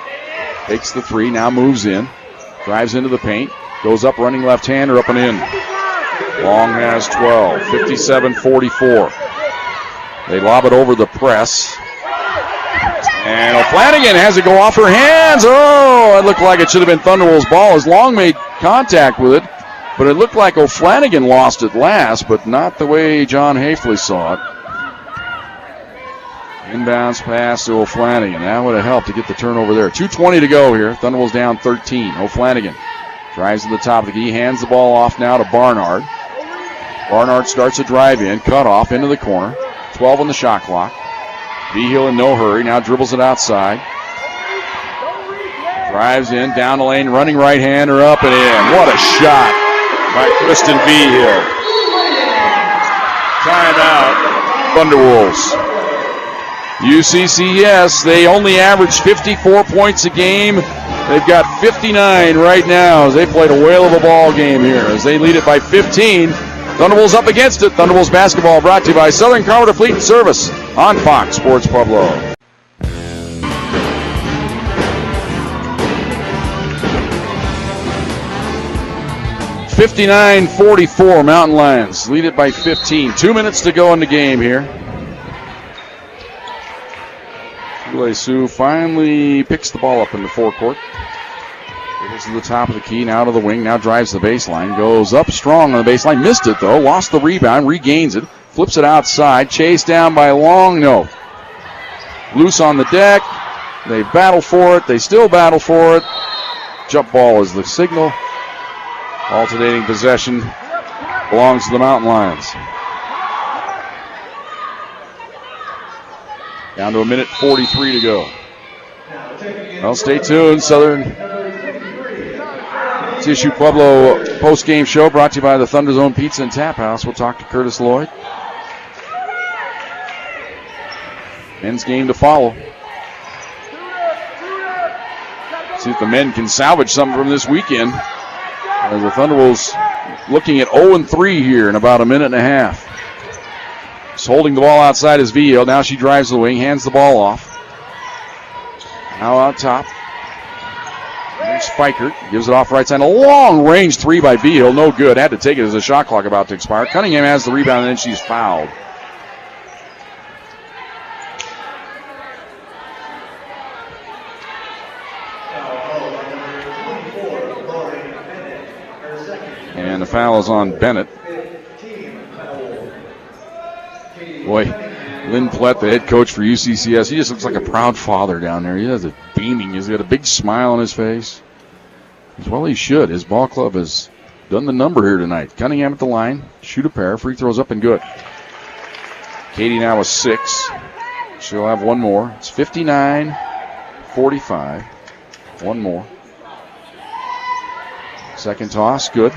Takes the three, now moves in. Drives into the paint, goes up running left-hander, up and in. Long has 12, 57-44. They lob it over the press. And O'Flanagan has it go off her hands. Oh, it looked like it should have been Thunderbolts' ball as Long made contact with it. But it looked like O'Flanagan lost it last, but not the way John Hafley saw it. Inbounds pass to O'Flanagan. That would have helped to get the turnover there. 2:20 to go here. Thunderbolts down 13. O'Flanagan drives to the top of the key, hands the ball off now to Barnard. Barnard starts a drive in, cut off into the corner. 12 on the shot clock. Vigil in no hurry, now dribbles it outside. Drives in, down the lane, running right-hander up and in. What a shot by Kristen Vigil. Timeout, Thunderwolves. UCCS, they only average 54 points a game. They've got 59 right now as they played a whale of a ball game here as they lead it by 15. Thunderbolts up against it. Thunderbolts basketball brought to you by Southern Colorado Fleet and Service on Fox Sports Pueblo. (59-44) Mountain Lions lead it by 15. 2 minutes to go in the game here. Csu finally picks the ball up in the forecourt. Goes to the top of the key, now to the wing, now drives the baseline. Goes up strong on the baseline. Missed it, though. Lost the rebound, regains it. Flips it outside. Chased down by Long. No. Loose on the deck. They battle for it. They still battle for it. Jump ball is the signal. Alternating possession belongs to the Mountain Lions. Down to 1:43 to go. Well, stay tuned. Csu-Pueblo post-game show brought to you by the Thunder Zone Pizza and Tap House. We'll talk to Curtis Lloyd. Men's game to follow. See if the men can salvage something from this weekend. As the Thunderbolts looking at 0-3 here in about a minute and a half. Just holding the ball outside is Vigil. Now she drives the wing, hands the ball off. Now out top. There's Fikert. Gives it off right side. A long range three by Vigil. No good. Had to take it as the shot clock about to expire. Cunningham has the rebound and then she's fouled. And the foul is on Bennett. Boy, Lynn Plett, the head coach for UCCS, he just looks like a proud father down there. He has a beaming. He's got a big smile on his face. Well, he should. His ball club has done the number here tonight. Cunningham at the line. Shoot a pair. Free throws up and good. Katie now with 6. She'll have one more. It's 59-45. One more. Second toss, good.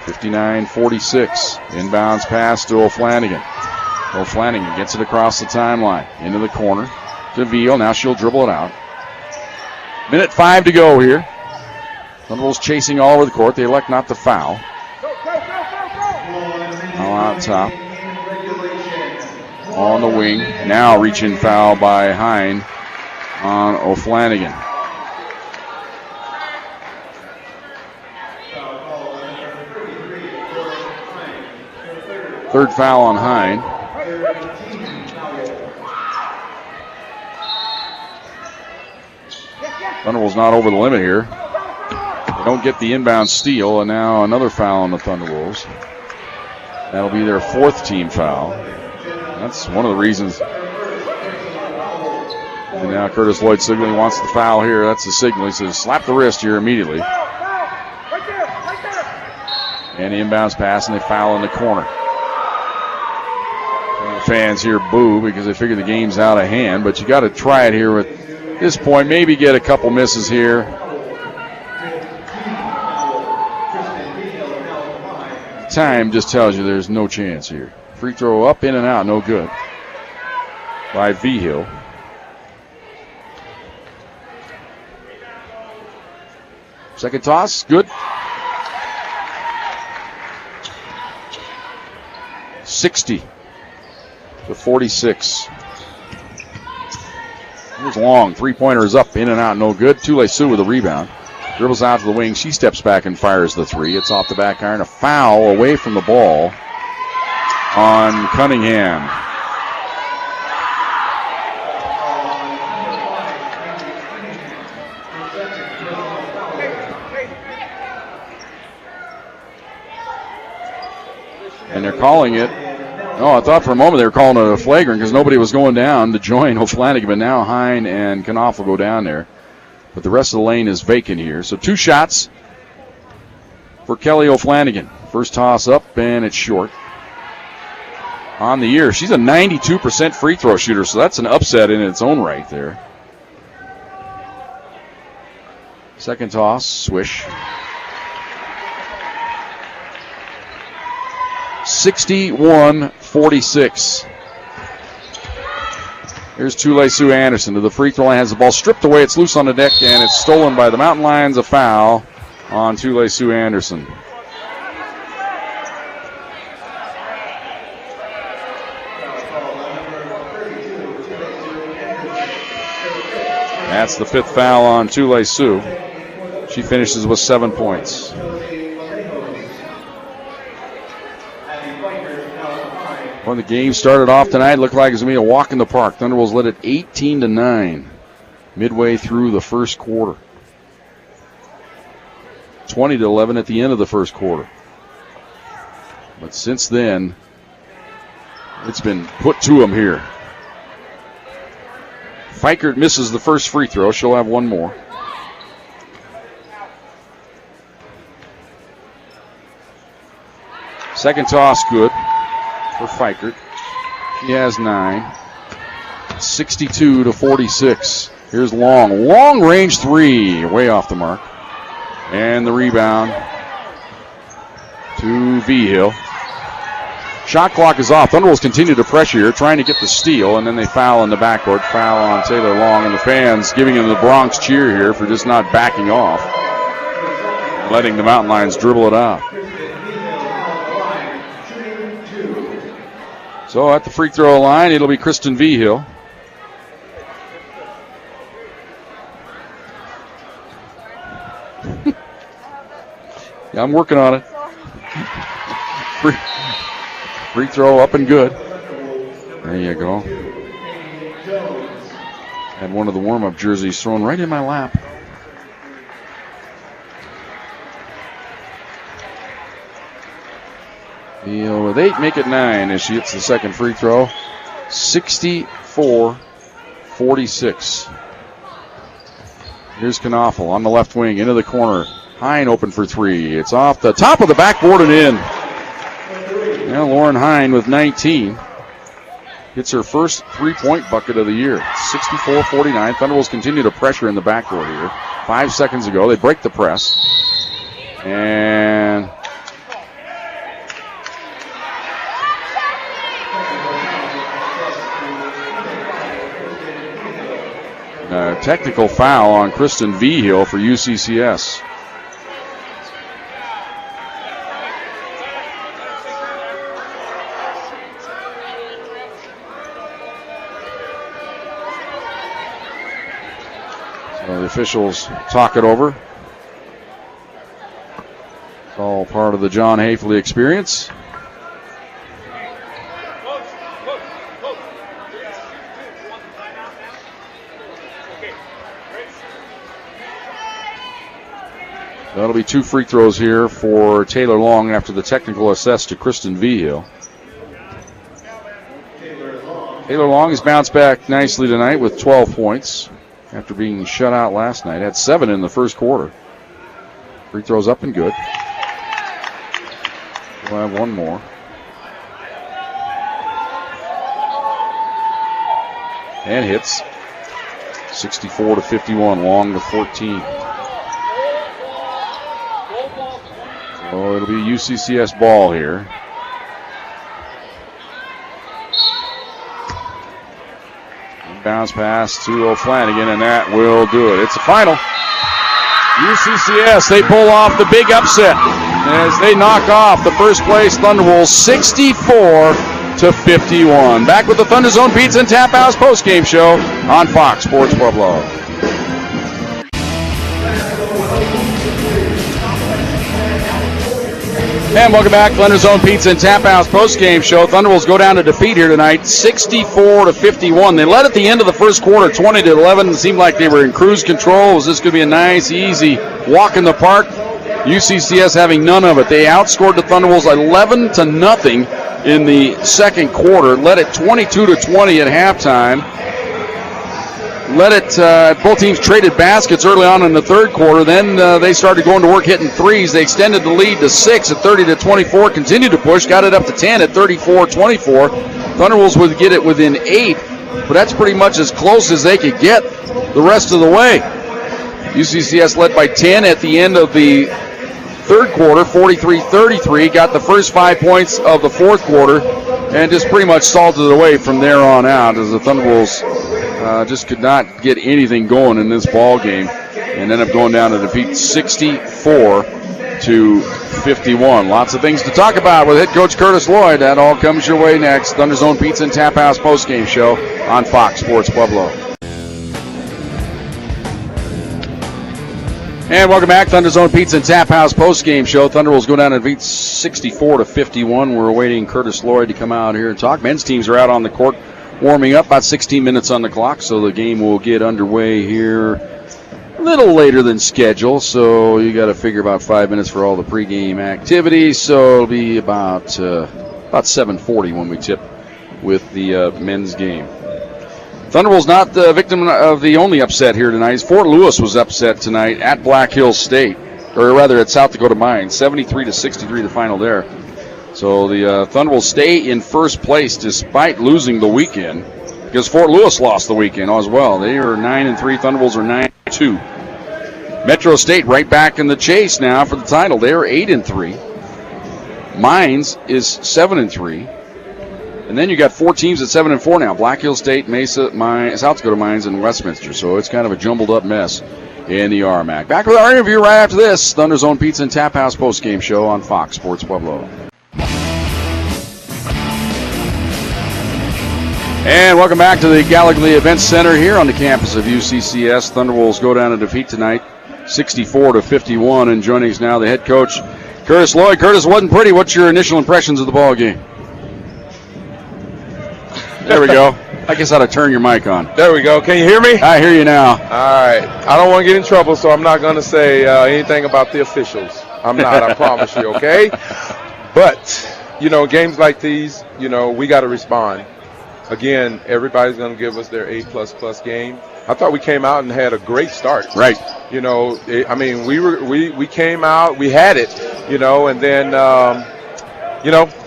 59-46. Inbounds pass to O'Flanagan. O'Flanagan gets it across the timeline. Into the corner to Veal. Now she'll dribble it out. Minute 5 to go here. Thunderbolts chasing all over the court. They elect not to foul. Now out top. On the wing. Now reaching foul by Hine on O'Flanagan. Third foul on Hine. Thunderbolts not over the limit here. They don't get the inbound steal, and now another foul on the Thunderbolts. That'll be their 4th team foul. That's one of the reasons. And now Curtis Lloyd signaling wants the foul here. That's the signal. He says, slap the wrist here immediately. And the inbounds pass, and they foul in the corner. And the fans here boo because they figure the game's out of hand, but you got to try it here at this point. Maybe get a couple misses here. Time just tells you there's no chance here. Free throw up, in and out, no good by Vigil. Second toss, good. 60-46. Here's Long. Three-pointer is up, in and out, no good. Tule-Sue with a rebound. Dribbles out to the wing. She steps back and fires the three. It's off the back iron. A foul away from the ball on Cunningham. And they're calling it. Oh, I thought for a moment they were calling it a flagrant because nobody was going down to join O'Flanagan, but now Hine and Knopf will go down there. But the rest of the lane is vacant here. So 2 shots for Kelly O'Flanagan. First toss up, and it's short. On the year, she's a 92% free throw shooter, so that's an upset in its own right there. Second toss, swish. 61-46. Here's Tule-Sue Anderson to the free throw line, has the ball stripped away. It's loose on the deck, and it's stolen by the Mountain Lions. A foul on Tule-Sue Anderson. That's the 5th foul on Tule-Sue. She finishes with 7 points. When the game started off tonight, it looked like it was going to be a walk in the park. Thunderbolts led it 18-9 midway through the first quarter. 20-11 at the end of the first quarter. But since then, it's been put to them here. Fikert misses the first free throw. She'll have one more. Second toss, good for Fikert. She has 9. 62-46. Here's Long. Long range three. Way off the mark. And the rebound to Vigil. Shot clock is off. Thunderbolts continue to pressure here, trying to get the steal, and then they foul in the backcourt. Foul on Taylor Long, and the fans giving him the Bronx cheer here for just not backing off. Letting the Mountain Lions dribble it out. So at the free throw line, it'll be Kristen Vigil. Yeah, I'm working on it. Free throw up and good. There you go. Had one of the warm-up jerseys thrown right in my lap. Beal with 8, make it 9 as she hits the second free throw. 64-46. Here's Knopfel on the left wing, into the corner. Hine open for 3. It's off the top of the backboard and in. Now Lauren Hine with 19. Hits her first 3-point bucket of the year. 64-49. Thunderwolves continue to pressure in the backcourt here. 5 seconds ago, they break the press. And a technical foul on Kristen Vigil for UCCS. So the officials talk it over. It's all part of the John Hafley experience. That'll be 2 free throws here for Taylor Long after the technical assess to Kristen Vigil. Taylor Long has bounced back nicely tonight with 12 points after being shut out last night. Had 7 in the first quarter. Free throws up and good. We'll have one more. And hits. 64-51, Long to 14. So it'll be UCCS ball here. Bounce pass to O'Flanagan, and that will do it. It's a final. UCCS, they pull off the big upset as they knock off the first place Thunderwolves 64-51. Back with the Thunder Zone Pizza and Tap House postgame show on Fox Sports Pueblo. And welcome back, Thunder Zone Pizza and Tap House postgame show. Thunderwolves go down to defeat here tonight, 64-51. They led at the end of the first quarter, 20-11. It seemed like they were in cruise control. Was this going to be a nice, easy walk in the park? UCCS having none of it. They outscored the Thunderwolves 11-0 in the second quarter. Led it 22-20 at halftime. Led it, both teams traded baskets early on in the third quarter. Then they started going to work hitting threes. They extended the lead to 6 at 30-24. Continued to push, got it up to 10 at 34-24. Thunderwolves would get it within 8, but that's pretty much as close as they could get the rest of the way. UCCS led by 10 at the end of the third quarter, 43-33. Got the first 5 points of the fourth quarter and just pretty much salted it away from there on out as the Thunderwolves just could not get anything going in this ball game and ended up going down to defeat 64-51. Lots of things to talk about with head coach Curtis Lloyd. That all comes your way next. Thunder Zone Pizza and Tap House postgame show on Fox Sports Pueblo. And welcome back, Thunder Zone Pizza and Tap House postgame show. Thunderwolves go down and defeat 64-51. We're awaiting Curtis Lloyd to come out here and talk. Men's teams are out on the court warming up, about 16 minutes on the clock, so the game will get underway here a little later than scheduled. So you got to figure about 5 minutes for all the pregame activities. So it'll be about 7:40 when we tip with the men's game. Thunderwolves not the victim of the only upset here tonight. Fort Lewis was upset tonight at Black Hills State, or rather at South Dakota Mines, 73-63 the final there. So the Thunderwolves stay in first place despite losing the weekend, because Fort Lewis lost the weekend as well. They are 9-3. Thunderwolves are 9-2. Metro State right back in the chase now for the title. They are 8-3. Mines is 7-3. And then you got 4 teams at 7-4 now: Black Hills State, Mesa, South Dakota Mines, and Westminster. So it's kind of a jumbled up mess in the RMAC. Back with our interview right after this. Thunder Zone Pizza and Tap House postgame show on Fox Sports Pueblo. And welcome back to the Gallogly Events Center here on the campus of UCCS. Thunderwolves go down to defeat tonight, 64-51. And joining us now, the head coach, Curtis Lloyd. Curtis, wasn't pretty. What's your initial impressions of the ball game? There we go. I guess I ought to turn your mic on. There we go. Can you hear me? I hear you now. All right. I don't want to get in trouble, so I'm not going to say anything about the officials. I'm not, I promise you, okay? But games like these, we got to respond. Again, everybody's going to give us their A++ game. I thought we came out and had a great start. Right. We came out, we had it, and then,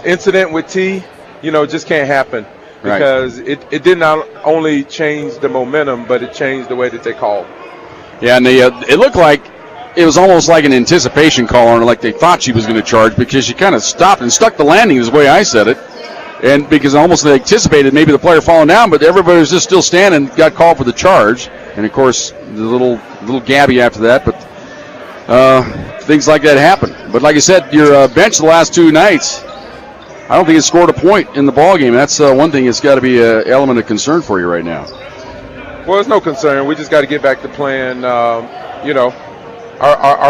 incident with T, just can't happen because it did not only change the momentum, but it changed the way that they called. Yeah, and it looked like it was almost like an anticipation call on her, like they thought she was going to charge because she kind of stopped and stuck the landing is the way I said it. And because almost they anticipated maybe the player falling down, but everybody was just still standing, got called for the charge. And, of course, the little Gabby after that. But things like that happen. But like I said, your bench the last 2 nights, I don't think it's scored a point in the ballgame. That's one thing that's got to be an element of concern for you right now. Well, it's no concern. We just got to get back to playing, our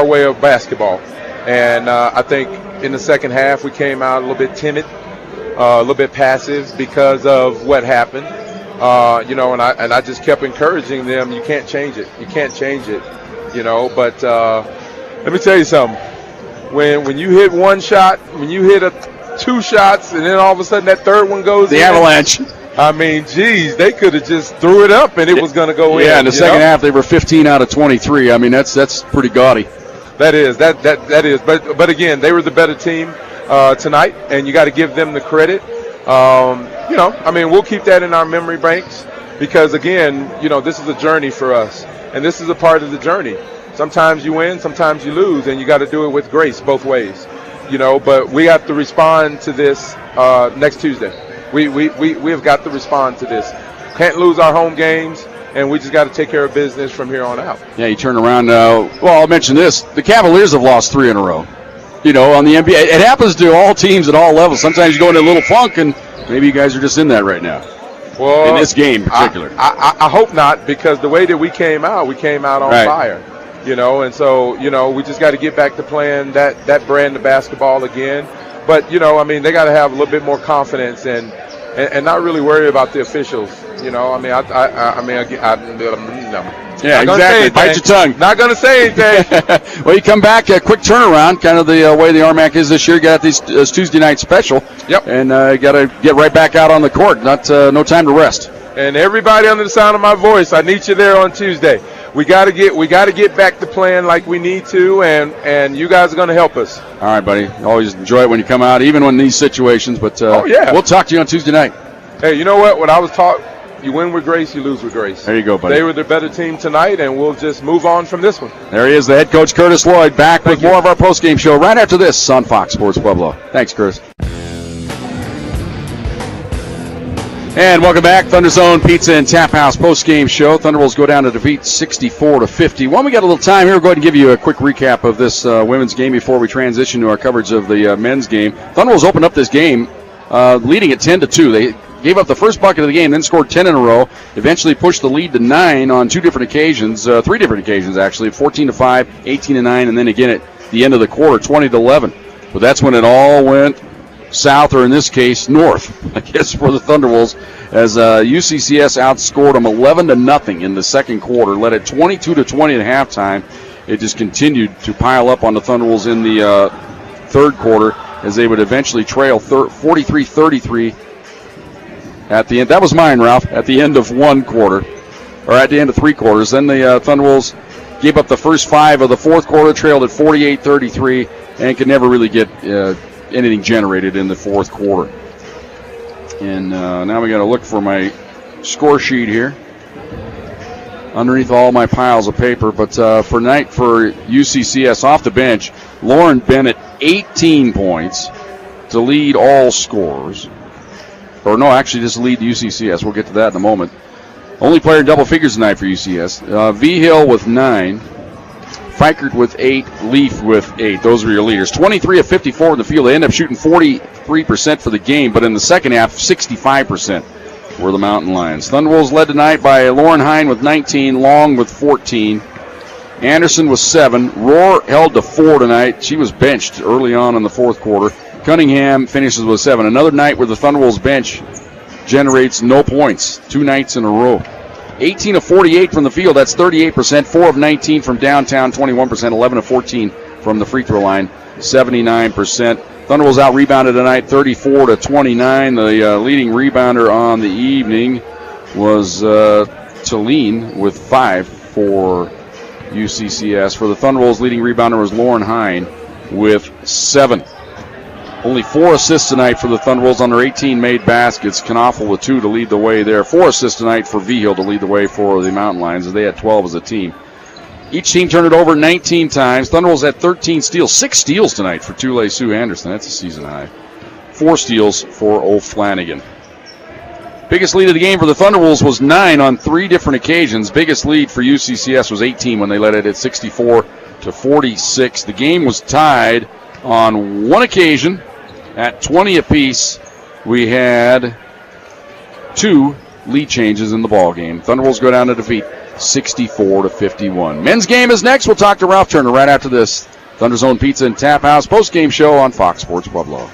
way of basketball. And I think in the second half we came out a little bit timid. A little bit passive because of what happened, and I just kept encouraging them. You can't change it. You can't change it, But let me tell you something. When you hit one shot, when you hit 2 shots, and then all of a sudden that third one goes in. The avalanche. I mean, geez, they could have just threw it up and it was going to go in. Yeah, in the second half they were 15 out of 23. I mean, that's pretty gaudy. That is. But again, they were the better team tonight, and you got to give them the credit. We'll keep that in our memory banks because, again, this is a journey for us, and this is a part of the journey. Sometimes you win, sometimes you lose, and you got to do it with grace both ways. But we have to respond to this next Tuesday. We have got to respond to this. Can't lose our home games, and we just got to take care of business from here on out. Yeah, you turn around. I'll mention this. The Cavaliers have lost 3 in a row. On the NBA, it happens to all teams at all levels. Sometimes you go into a little funk, and maybe you guys are just in that right now. Well, in this game in particular. I hope not, because the way that we came out on fire. And so, we just got to get back to playing that brand of basketball again. But, they got to have a little bit more confidence and not really worry about the officials. Yeah, exactly. Bite your tongue. Not going to say anything. Well, you come back, a quick turnaround, kind of the way the RMAC is this year. You got this Tuesday night special. Yep. And you got to get right back out on the court. No time to rest. And everybody under the sound of my voice, I need you there on Tuesday. We got to get back to playing like we need to, and you guys are going to help us. All right, buddy. Always enjoy it when you come out, even in these situations. But we'll talk to you on Tuesday night. Hey, you know what? What I was taught. You win with grace, you lose with grace. There you go, buddy. They were the better team tonight, and we'll just move on from this one. There he is, the head coach, Curtis Lloyd, back with more of our post-game show right after this on Fox Sports Pueblo. Thanks, Curtis. And welcome back, Thunder Zone Pizza and Tap House post-game show. Thunderbolts go down to defeat 64-50. While we got a little time here, we'll go ahead and give you a quick recap of this women's game before we transition to our coverage of the men's game. Thunderbolts opened up this game leading at 10-2. They gave up the first bucket of the game, then scored 10 in a row, eventually pushed the lead to 9 on 3 different occasions, actually, 14-5, 18-9, and then again at the end of the quarter, 20-11. But that's when it all went south, or in this case, north, I guess, for the Thunderwolves, as UCCS outscored them 11-0 in the second quarter, led at 22-20 at halftime. It just continued to pile up on the Thunderwolves in the third quarter, as they would eventually trail 43-33 at the end. That was mine, Ralph, at the end of one quarter, or at the end of 3 quarters. Then the Thunderwolves gave up the first 5 of the fourth quarter, trailed at 48-33, and could never really get anything generated in the fourth quarter. And now we got to look for my score sheet here underneath all my piles of paper. But for night for UCCS off the bench, Lauren Bennett, 18 points to lead all scorers. Or no, actually just lead UCCS. We'll get to that in a moment. Only player in double figures tonight for UCS. V. Hill with 9. Fikert with 8. Leaf with 8. Those are your leaders. 23 of 54 in the field. They end up shooting 43% for the game, but in the second half, 65% were the Mountain Lions. Thunderwolves led tonight by Lauren Hine with 19. Long with 14. Anderson with 7. Rohr held to 4 tonight. She was benched early on in the fourth quarter. Cunningham finishes with 7. Another night where the Thunderwolves bench generates no points. 2 nights in a row. 18 of 48 from the field. That's 38%. 4 of 19 from downtown. 21%. 11 of 14 from the free throw line. 79%. Thunderbolts out-rebounded tonight 34-29. The leading rebounder on the evening was Talene with 5 for UCCS. For the Thunderbolts, leading rebounder was Lauren Hine with 7. Only 4 assists tonight for the Thunderbolts on their 18 made baskets. Knaufel with 2 to lead the way there. 4 assists tonight for Vigil to lead the way for the Mountain Lions, as they had 12 as a team. Each team turned it over 19 times. Thunderbolts had 13 steals. 6 steals tonight for Tule Sue Anderson. That's a season high. 4 steals for O'Flanagan. Biggest lead of the game for the Thunderbolts was 9 on 3 different occasions. Biggest lead for UCCS was 18 when they led it at 64-46. The game was tied on 1 occasion at 20 apiece. We had 2 lead changes in the ball game. Thunderbolts go down to defeat 64-51. Men's game is next. We'll talk to Ralph Turner right after this. Thunder Zone Pizza and Tap House post-game show on Fox Sports Pueblo.